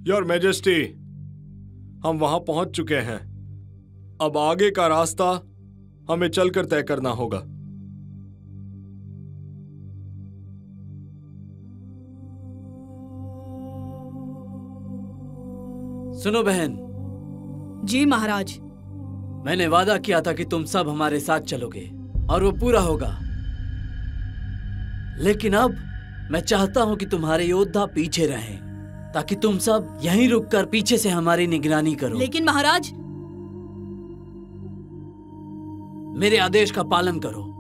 योर मैजेस्टी, हम वहां पहुंच चुके हैं। अब आगे का रास्ता हमें चलकर तय करना होगा। सुनो बहन, जी महाराज। मैंने वादा किया था कि तुम सब हमारे साथ चलोगे और वो पूरा होगा। लेकिन अब मैं चाहता हूं कि तुम्हारे योद्धा पीछे रहें, ताकि तुम सब यहीं रुककर पीछे से हमारी निगरानी करो। लेकिन महाराज, मेरे आदेश का पालन करो।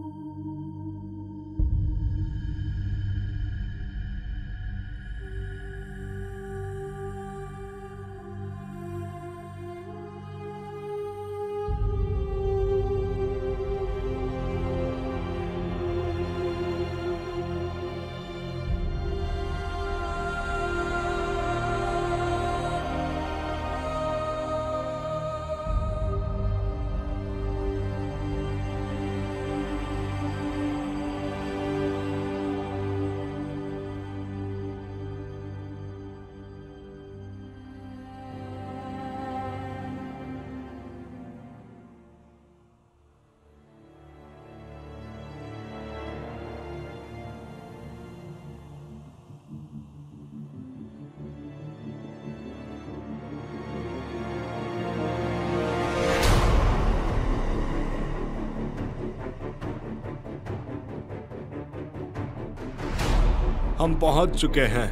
हम पहुंच चुके हैं।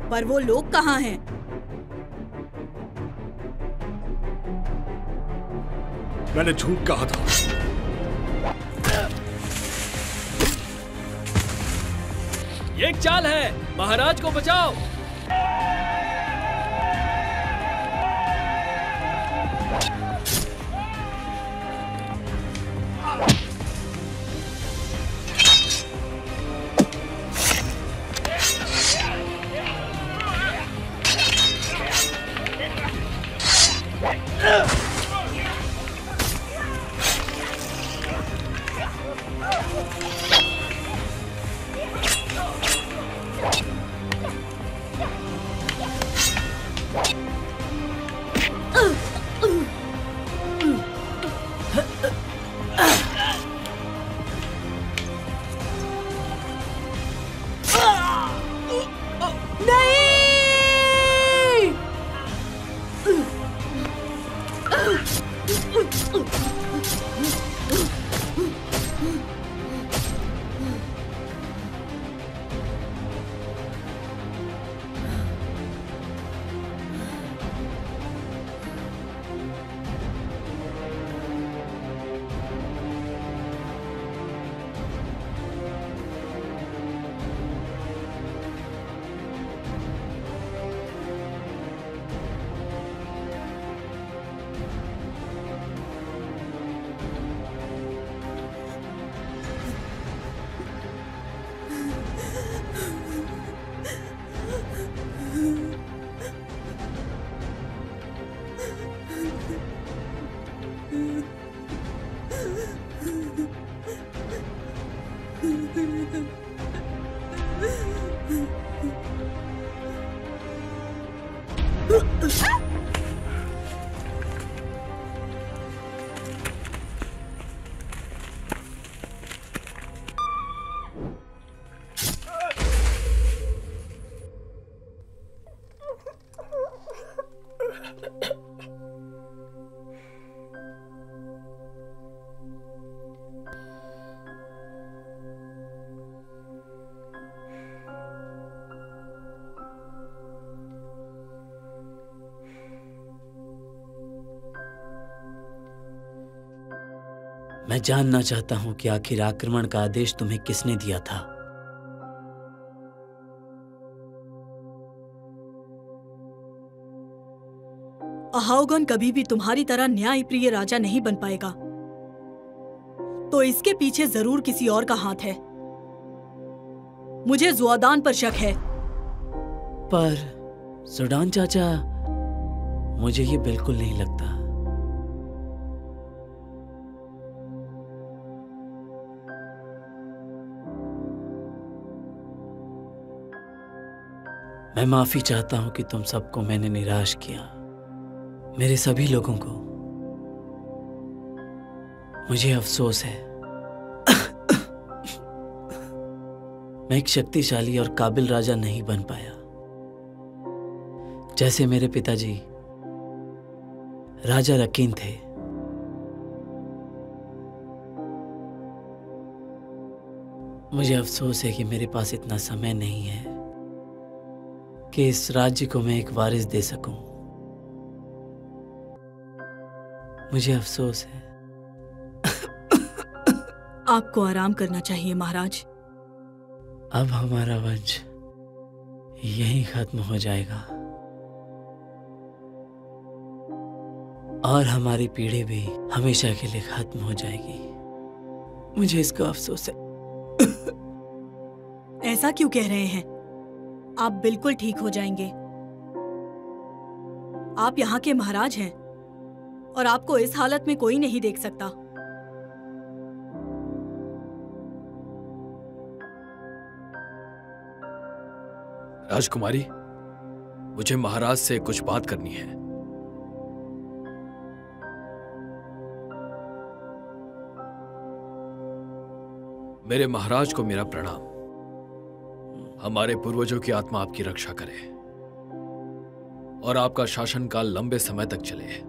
पर वो लोग कहाँ हैं? मैंने झूठ कहा था। ये एक चाल है, महाराज को बचाओ। मैं जानना चाहता हूं कि आखिर आक्रमण का आदेश तुम्हें किसने दिया था। अहाउगन कभी भी तुम्हारी तरह न्यायप्रिय राजा नहीं बन पाएगा, तो इसके पीछे जरूर किसी और का हाथ है। मुझे ज़ुआदान पर शक है। पर ज़ुडान चाचा, मुझे ये बिल्कुल नहीं लगता। मैं माफी चाहता हूं कि तुम सबको मैंने निराश किया, मेरे सभी लोगों को। मुझे अफसोस है। मैं एक शक्तिशाली और काबिल राजा नहीं बन पाया, जैसे मेरे पिताजी राजा रकीन थे। मुझे अफसोस है कि मेरे पास इतना समय नहीं है कि इस राज्य को मैं एक वारिस दे सकूं। मुझे अफसोस है। आपको आराम करना चाहिए महाराज। अब हमारा वंश यहीं खत्म हो जाएगा और हमारी पीढ़ी भी हमेशा के लिए खत्म हो जाएगी। मुझे इसका अफसोस है। ऐसा क्यों कह रहे हैं? आप बिल्कुल ठीक हो जाएंगे। आप यहाँ के महाराज हैं और आपको इस हालत में कोई नहीं देख सकता। राजकुमारी, मुझे महाराज से कुछ बात करनी है। मेरे महाराज को मेरा प्रणाम। हमारे पूर्वजों की आत्मा आपकी रक्षा करे और आपका शासनकाल लंबे समय तक चले।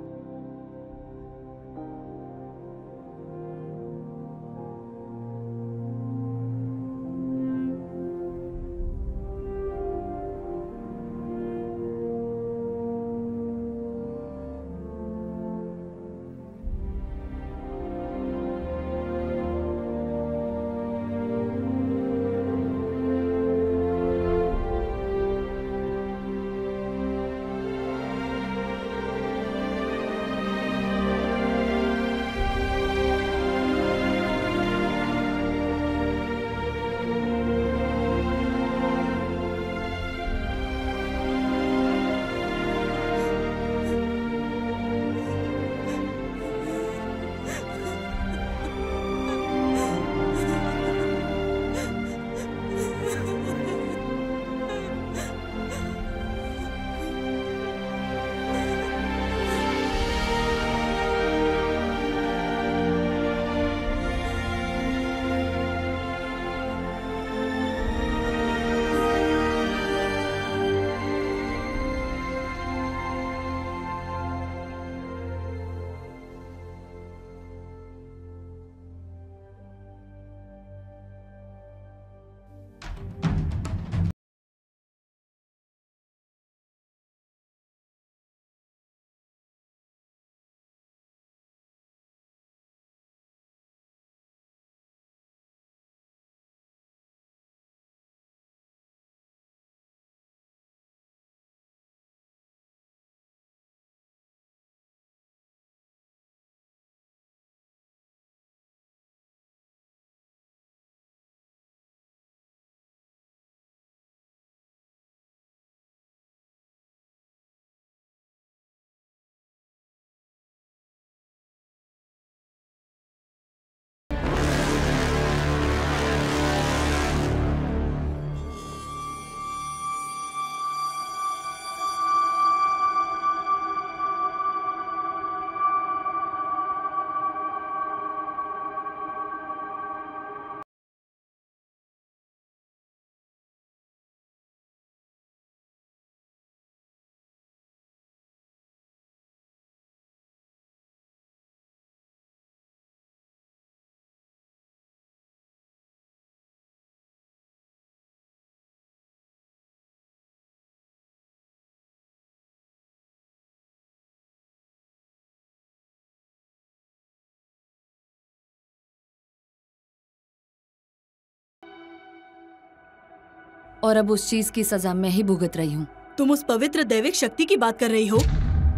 और अब उस चीज की सजा मैं ही भुगत रही हूँ। तुम उस पवित्र दैविक शक्ति की बात कर रही हो,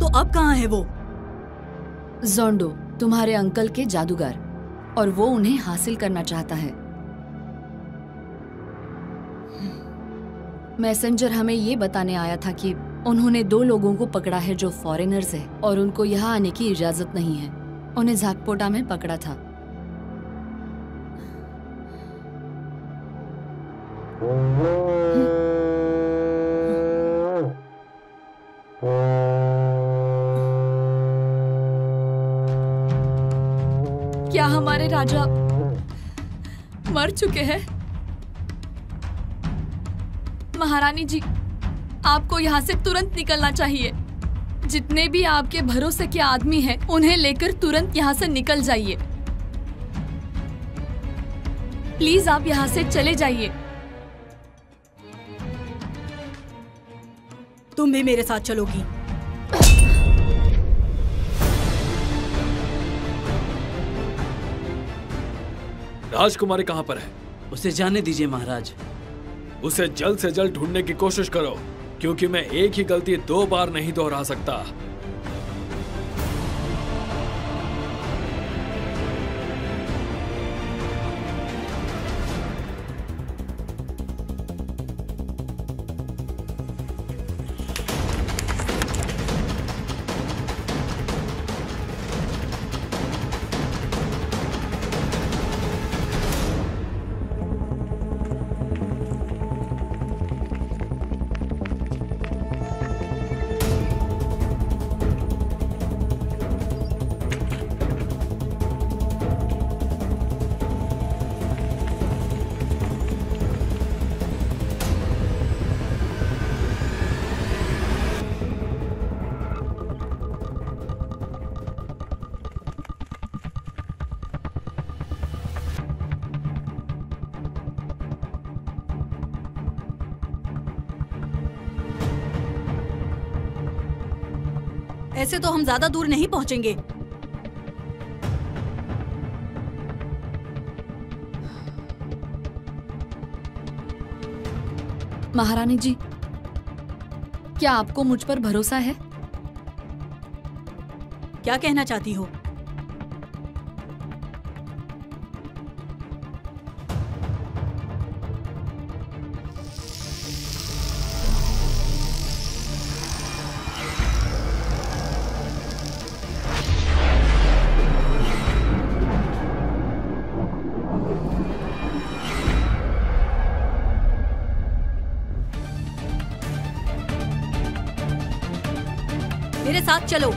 तो अब कहाँ है वो? जोंडो, तुम्हारे अंकल के जादूगर, और वो उन्हें हासिल करना चाहता है। मैसेंजर हमें ये बताने आया था कि उन्होंने 2 लोगों को पकड़ा है जो फॉरेनर्स है और उनको यहाँ आने की इजाजत नहीं है। उन्हें झाकपोटा में पकड़ा था। क्या हमारे राजा मर चुके हैं? महारानी जी, आपको यहाँ से तुरंत निकलना चाहिए। जितने भी आपके भरोसे के आदमी हैं, उन्हें लेकर तुरंत यहाँ से निकल जाइए। प्लीज आप यहाँ से चले जाइए। तुम भी मेरे साथ चलोगी। राजकुमारी कहाँ पर है? उसे जाने दीजिए महाराज। उसे जल्द से जल्द ढूंढने की कोशिश करो, क्योंकि मैं एक ही गलती 2 बार नहीं दोहरा सकता। ऐसे तो हम ज्यादा दूर नहीं पहुंचेंगे। महारानी जी, क्या आपको मुझ पर भरोसा है? क्या कहना चाहती हो? मेरे साथ चलो।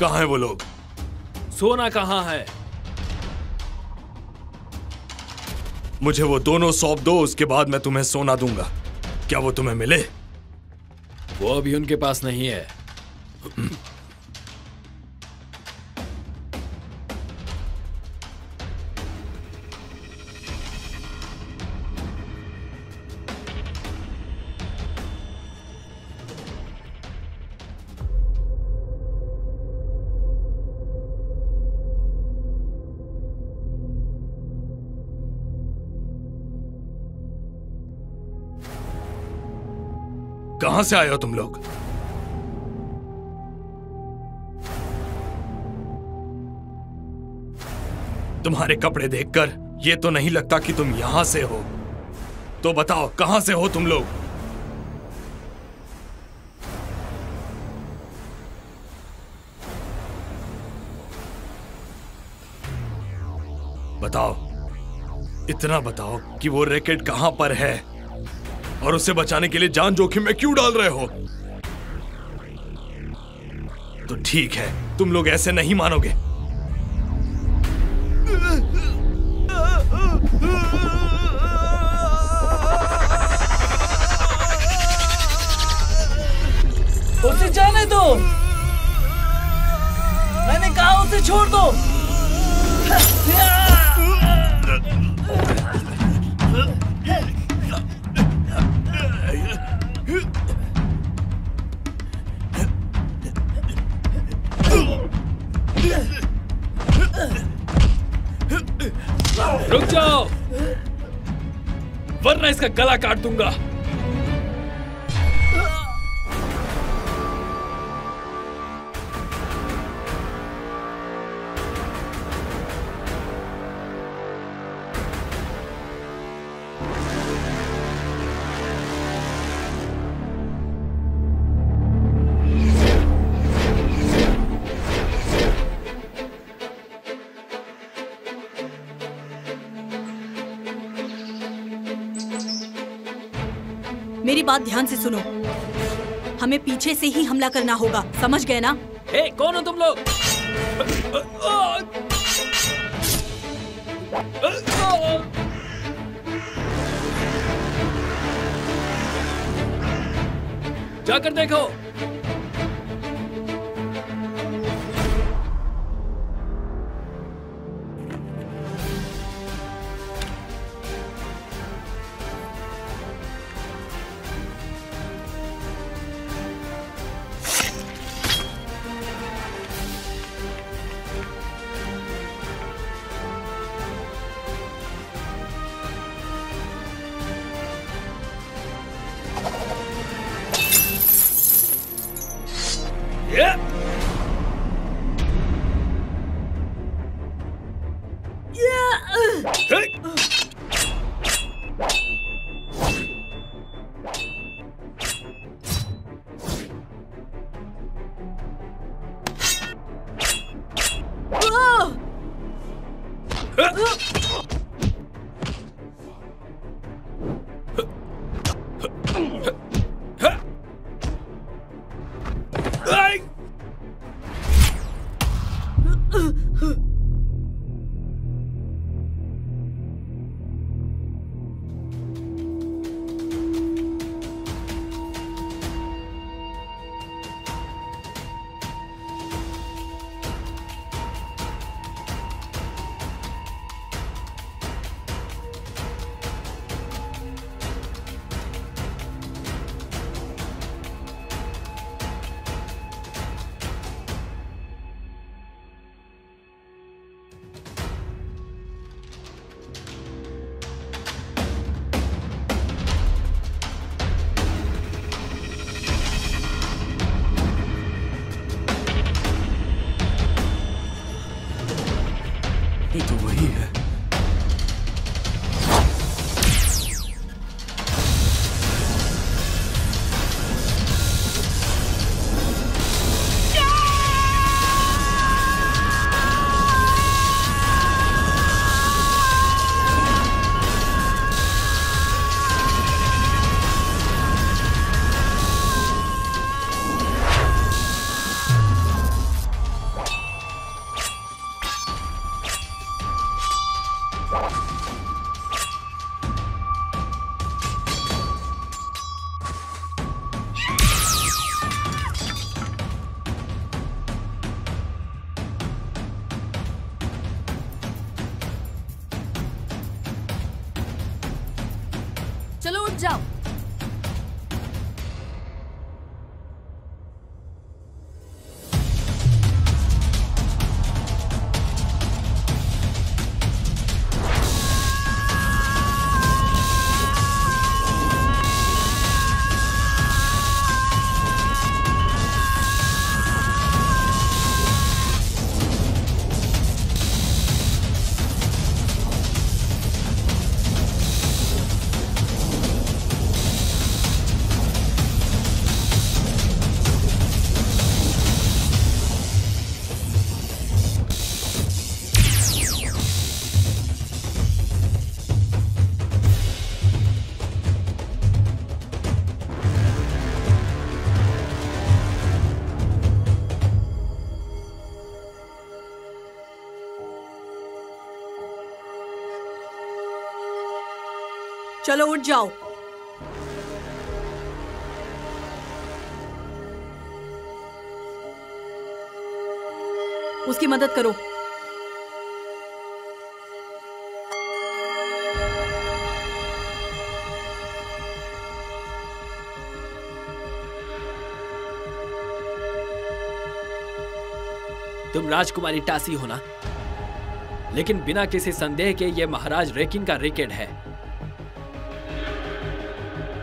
कहाँ हैं वो लोग? सोना कहाँ है? मुझे वो दोनों सौंप दो, उसके बाद मैं तुम्हें सोना दूंगा। क्या वो तुम्हें मिले? वो अभी उनके पास नहीं है। कहां से आए हो तुम लोग? तुम्हारे कपड़े देखकर ये तो नहीं लगता कि तुम यहां से हो। तो बताओ कहां से हो तुम लोग? बताओ, इतना बताओ कि वो रैकेट कहां पर है और उसे बचाने के लिए जान जोखिम में क्यों डाल रहे हो? तो ठीक है, तुम लोग ऐसे नहीं मानोगे। उसे जाने दो, मैंने कहा उसे छोड़ दो। रुक जाओ, वरना इसका गला काट दूंगा। मेरी बात ध्यान से सुनो। हमें पीछे से ही हमला करना होगा, समझ गए ना? हे, कौन हो तुम लोग? जाकर देखो। ये तो वही है। चलो उठ जाओ। चलो उठ जाओ। उसकी मदद करो। तुम राजकुमारी टासी हो ना? लेकिन बिना किसी संदेह के ये महाराज रेकिन का रैकेट है।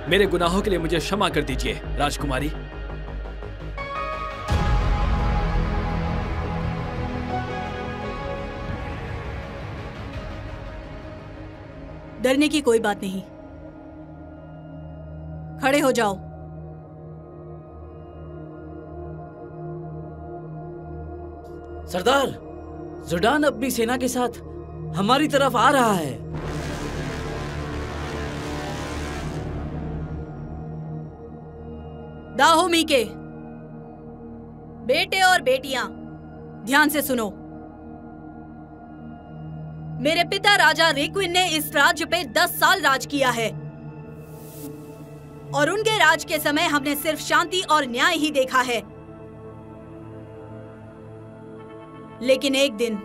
मेरे गुनाहों के लिए मुझे क्षमा कर दीजिए राजकुमारी। डरने की कोई बात नहीं, खड़े हो जाओ। सरदार, जुडान अपनी सेना के साथ हमारी तरफ आ रहा है। दाहोमी के बेटे और बेटियां, ध्यान से सुनो। मेरे पिता राजा रेक्विन ने इस राज्य पे 10 साल राज किया है और उनके राज के समय हमने सिर्फ शांति और न्याय ही देखा है। लेकिन एक दिन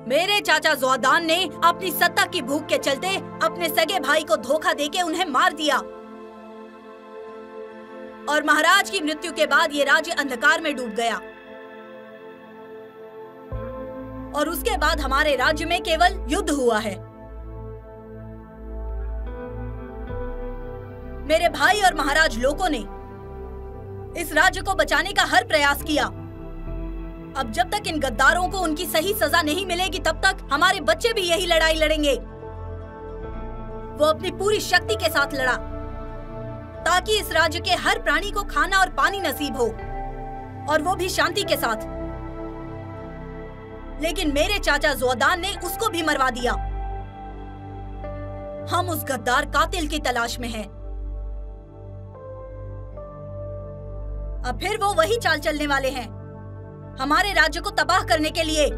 मेरे चाचा ज़ोदान ने अपनी सत्ता की भूख के चलते अपने सगे भाई को धोखा देके उन्हें मार दिया और महाराज की मृत्यु के बाद ये राज्य अंधकार में डूब गया। और उसके बाद हमारे राज्य में केवल युद्ध हुआ है। मेरे भाई और महाराज लोगों ने इस राज्य को बचाने का हर प्रयास किया। अब जब तक इन गद्दारों को उनकी सही सजा नहीं मिलेगी तब तक हमारे बच्चे भी यही लड़ाई लड़ेंगे। वो अपनी पूरी शक्ति के साथ लड़ा ताकि इस राज्य के हर प्राणी को खाना और पानी नसीब हो, और वो भी शांति के साथ। लेकिन मेरे चाचा ज़ोदान ने उसको भी मरवा दिया। हम उस गद्दार कातिल की तलाश में हैं। अब फिर वो वही चाल चलने वाले हैं हमारे राज्य को तबाह करने के लिए।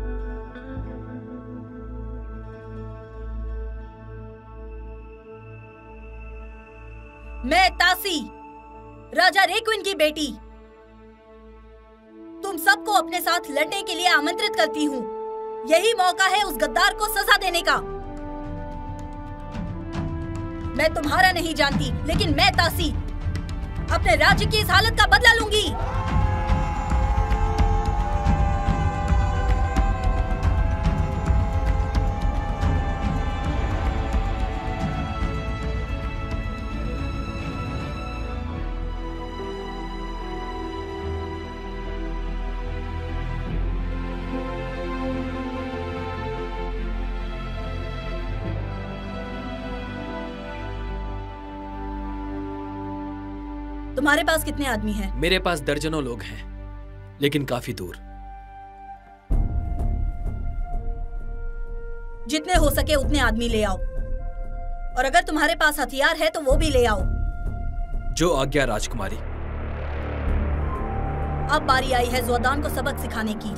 मैं तासी, राजा रेक्विन की बेटी, तुम सबको अपने साथ लड़ने के लिए आमंत्रित करती हूँ। यही मौका है उस गद्दार को सजा देने का। मैं तुम्हारा नहीं जानती, लेकिन मैं तासी अपने राज्य की इस हालत का बदला लूंगी। तुम्हारे पास कितने आदमी हैं? मेरे पास दर्जनों लोग हैं, लेकिन काफी दूर। जितने हो सके उतने आदमी ले आओ, और अगर तुम्हारे पास हथियार है तो वो भी ले आओ। जो आज्ञा राजकुमारी। अब बारी आई है ज़ोदान को सबक सिखाने की।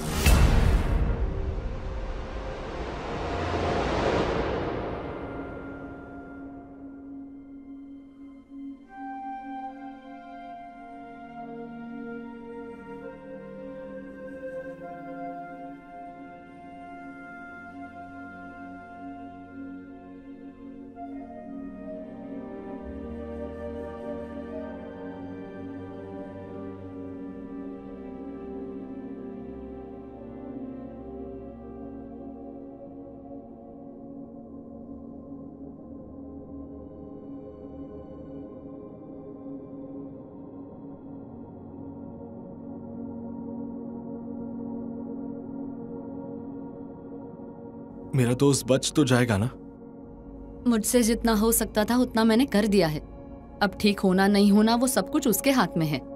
मेरा दोस्त बच तो जाएगा ना? मुझसे जितना हो सकता था उतना मैंने कर दिया है। अब ठीक होना नहीं होना वो सब कुछ उसके हाथ में है।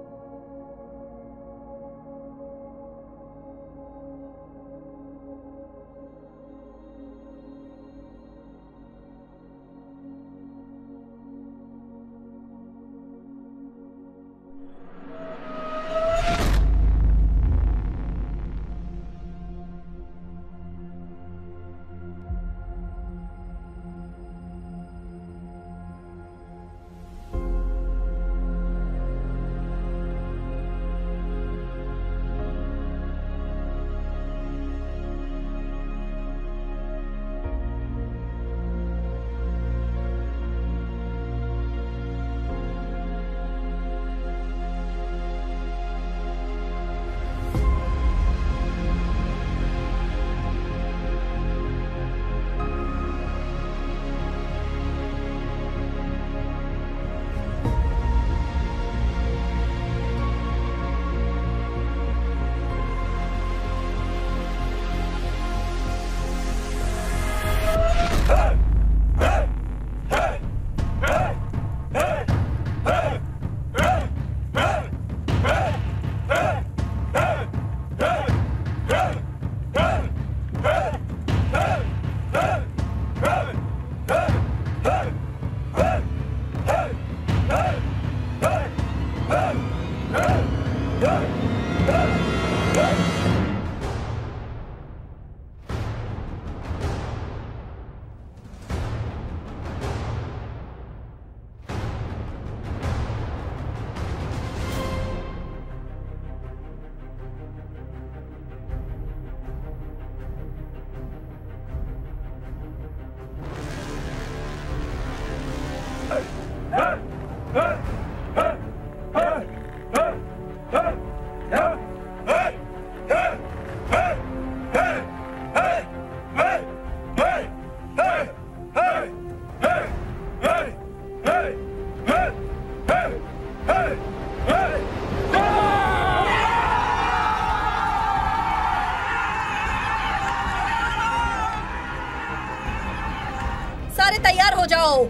सारे तैयार हो जाओ।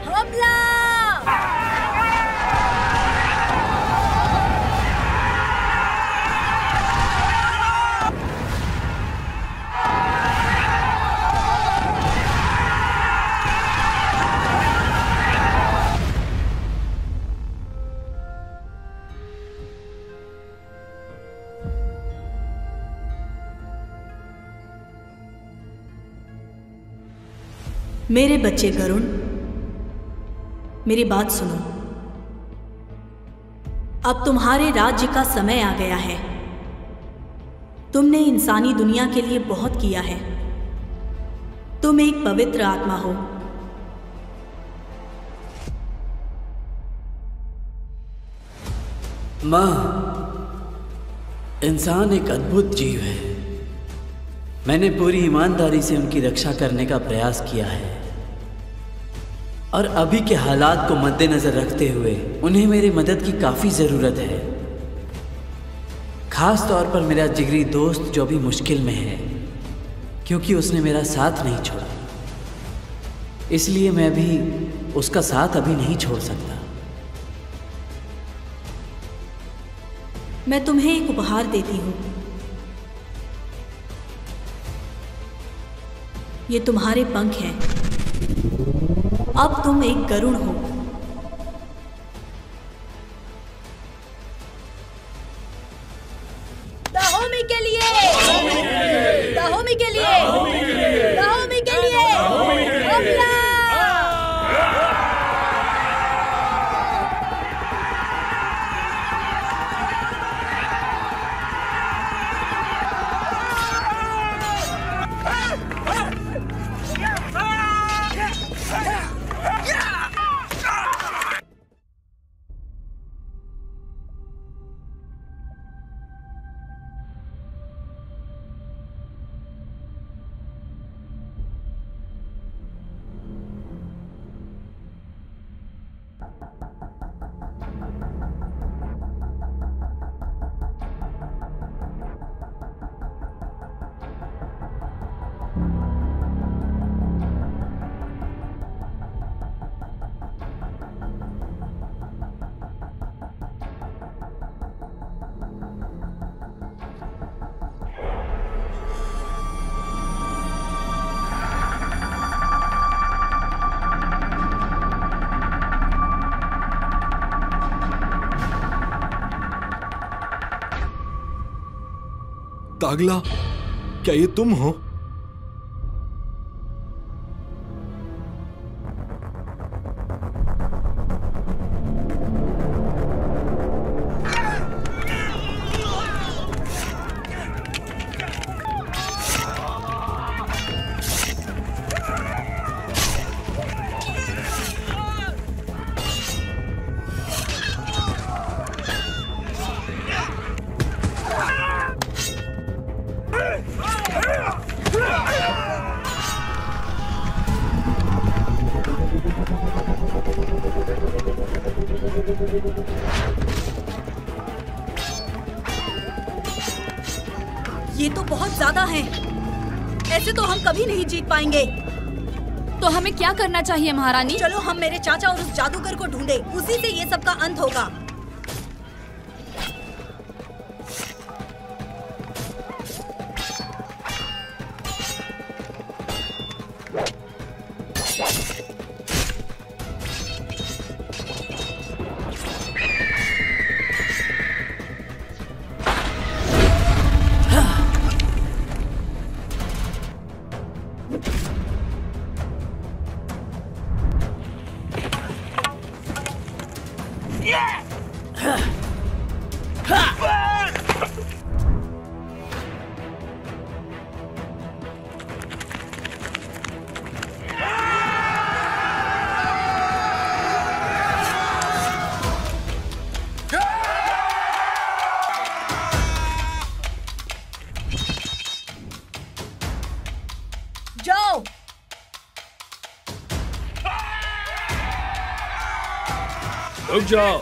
हमला! मेरे बच्चे गरुण, मेरी बात सुनो। अब तुम्हारे राज्य का समय आ गया है। तुमने इंसानी दुनिया के लिए बहुत किया है। तुम एक पवित्र आत्मा हो। माँ, इंसान एक अद्भुत जीव है। मैंने पूरी ईमानदारी से उनकी रक्षा करने का प्रयास किया है और अभी के हालात को मद्देनजर रखते हुए उन्हें मेरी मदद की काफ़ी ज़रूरत है। खास तौर पर मेरा जिगरी दोस्त जो भी मुश्किल में है, क्योंकि उसने मेरा साथ नहीं छोड़ा। इसलिए मैं भी उसका साथ अभी नहीं छोड़ सकता। मैं तुम्हें एक उपहार देती हूँ। ये तुम्हारे पंख हैं। अब तुम एक गरुड़ हो। दाहोमी के लिए, दाहोमी के लिए, दाहोमी के लिए, हमला! तागला, क्या ये तुम हो? ये तो बहुत ज्यादा है। ऐसे तो हम कभी नहीं जीत पाएंगे। तो हमें क्या करना चाहिए महारानी? चलो हम मेरे चाचा और उस जादूगर को ढूंढे, उसी से ये सब का अंत होगा। जाओ। रुक जाओ।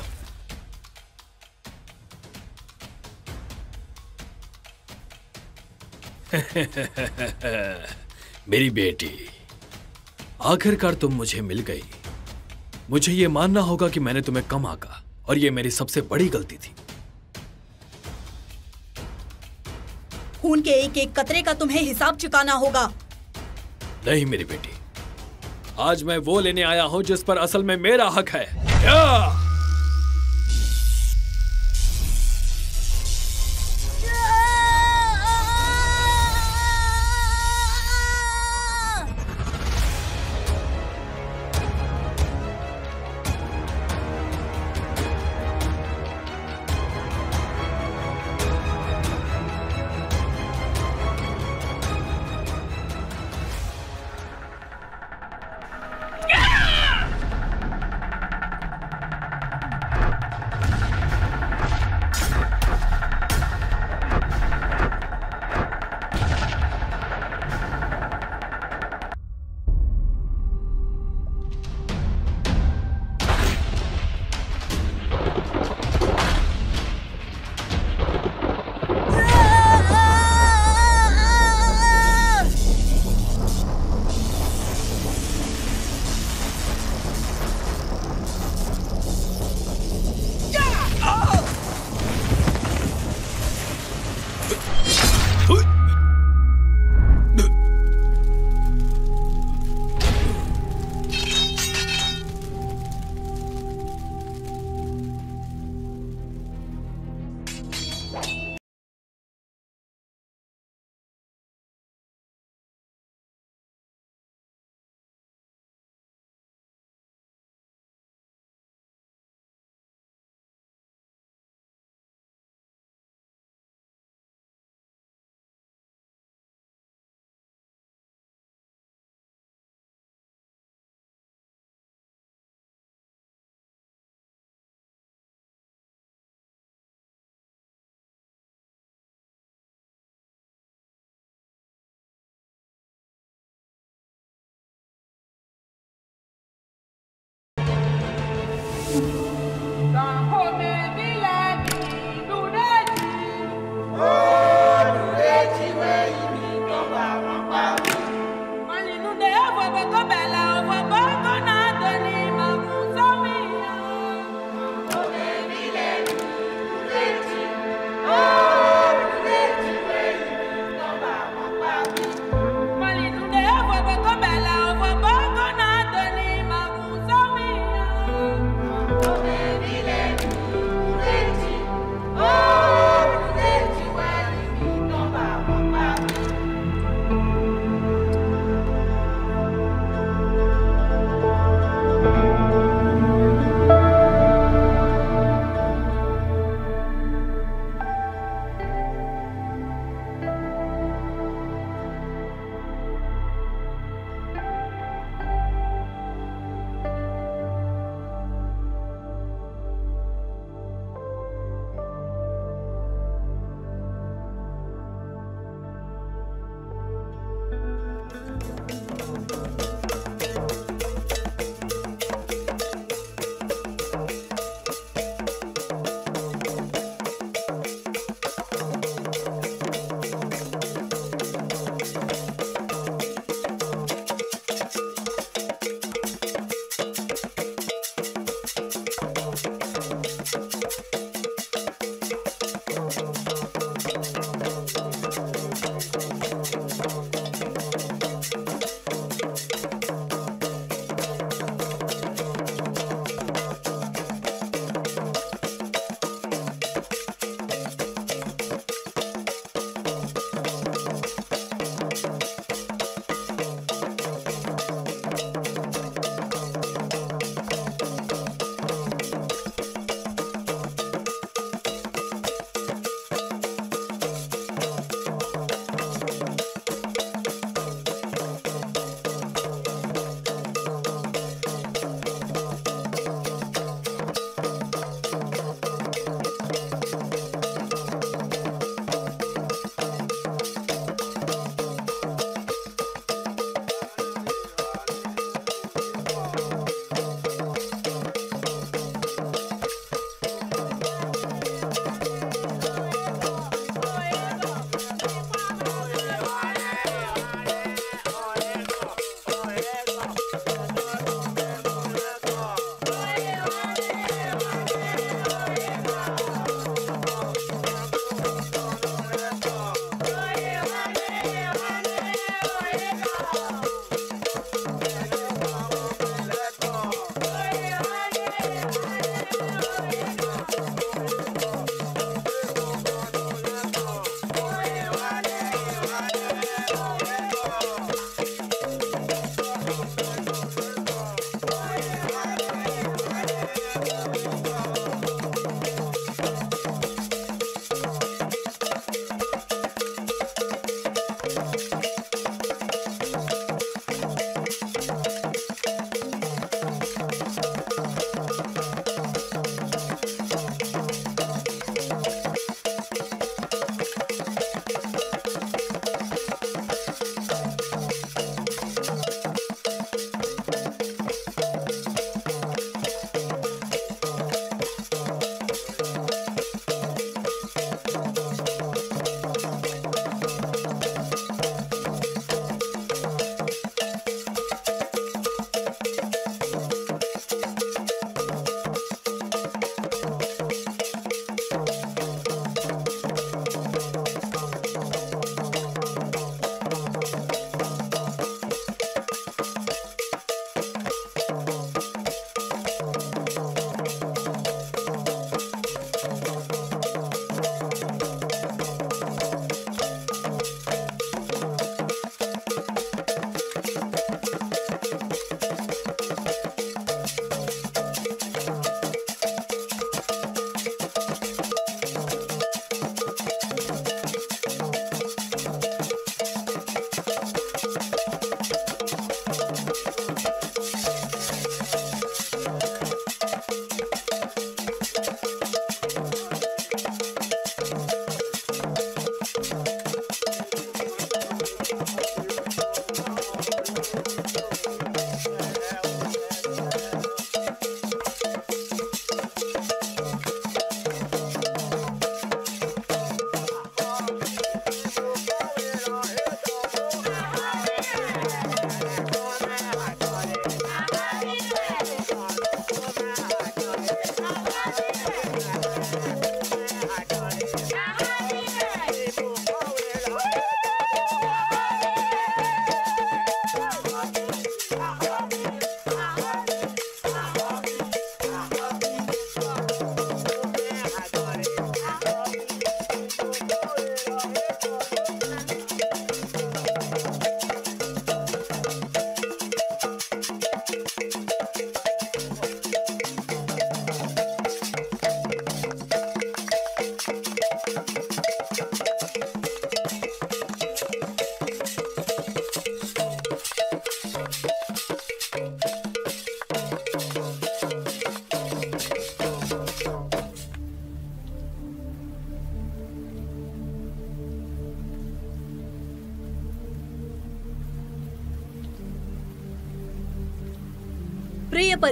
मेरी बेटी, आखिरकार तुम मुझे मिल गई। मुझे ये मानना होगा कि मैंने तुम्हें कम आंका और ये मेरी सबसे बड़ी गलती थी। खून के एक एक कतरे का तुम्हें हिसाब चुकाना होगा। नहीं मेरी बेटी, आज मैं वो लेने आया हूं जिस पर असल में मेरा हक है।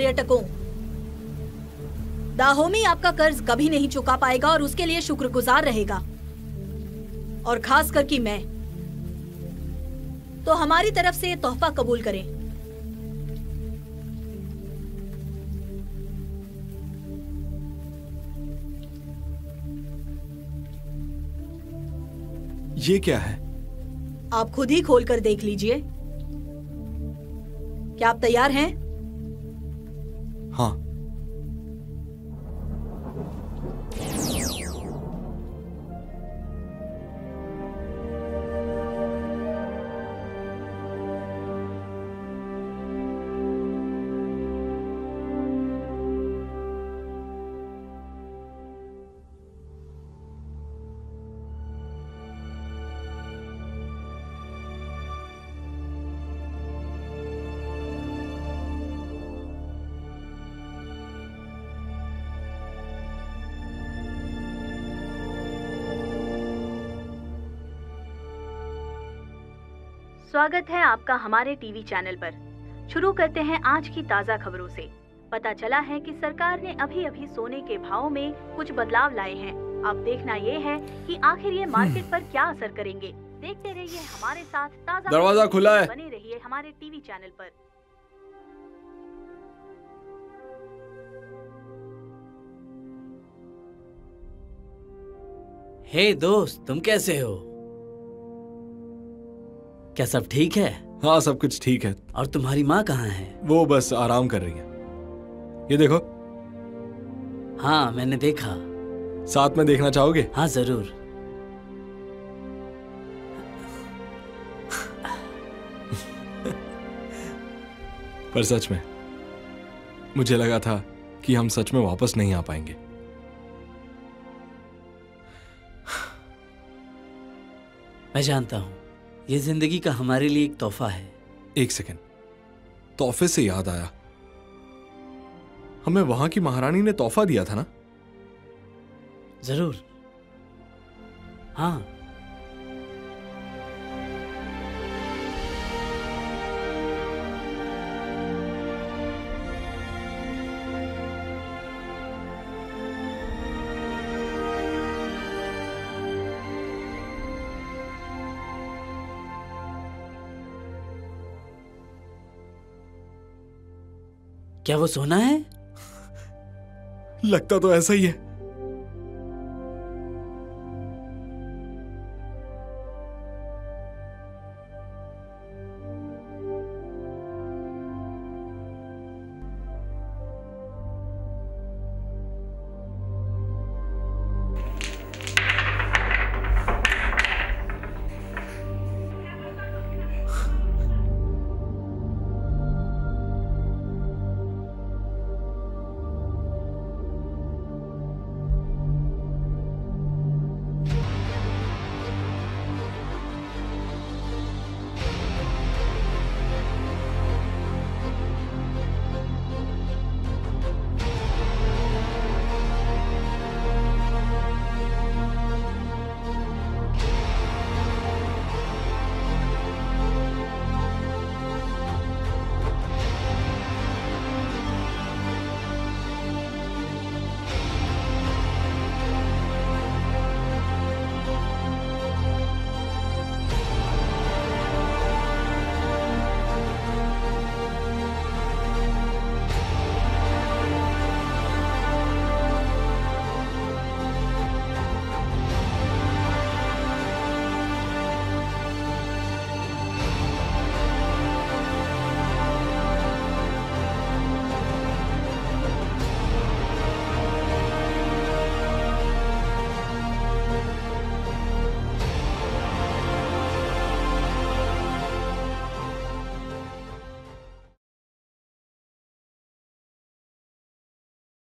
पर्यटकों, दाहोमी आपका कर्ज कभी नहीं चुका पाएगा और उसके लिए शुक्रगुजार रहेगा, और खासकर कि मैं। तो हमारी तरफ से ये तोहफा कबूल करें। ये क्या है? आप खुद ही खोल कर देख लीजिए। क्या आप तैयार हैं? हाँ। स्वागत है आपका हमारे टीवी चैनल पर। शुरू करते हैं आज की ताज़ा खबरों से। पता चला है कि सरकार ने अभी अभी सोने के भाव में कुछ बदलाव लाए हैं। अब देखना ये है कि आखिर ये मार्केट पर क्या असर करेंगे। देखते रहिए हमारे साथ ताज़ा। दरवाजा खुला है। बने रहिए हमारे टीवी चैनल पर। हे दोस्त, तुम कैसे हो? क्या सब ठीक है? हाँ, सब कुछ ठीक है। और तुम्हारी माँ कहाँ है? वो बस आराम कर रही है। ये देखो। हाँ, मैंने देखा। साथ में देखना चाहोगे? हाँ, जरूर। पर सच में मुझे लगा था कि हम सच में वापस नहीं आ पाएंगे। मैं जानता हूँ, ये जिंदगी का हमारे लिए एक तोहफा है। एक सेकंड, तोहफे से याद आया, हमें वहां की महारानी ने तोहफा दिया था ना? जरूर। हाँ। क्या वो सोना है? लगता तो ऐसा ही है।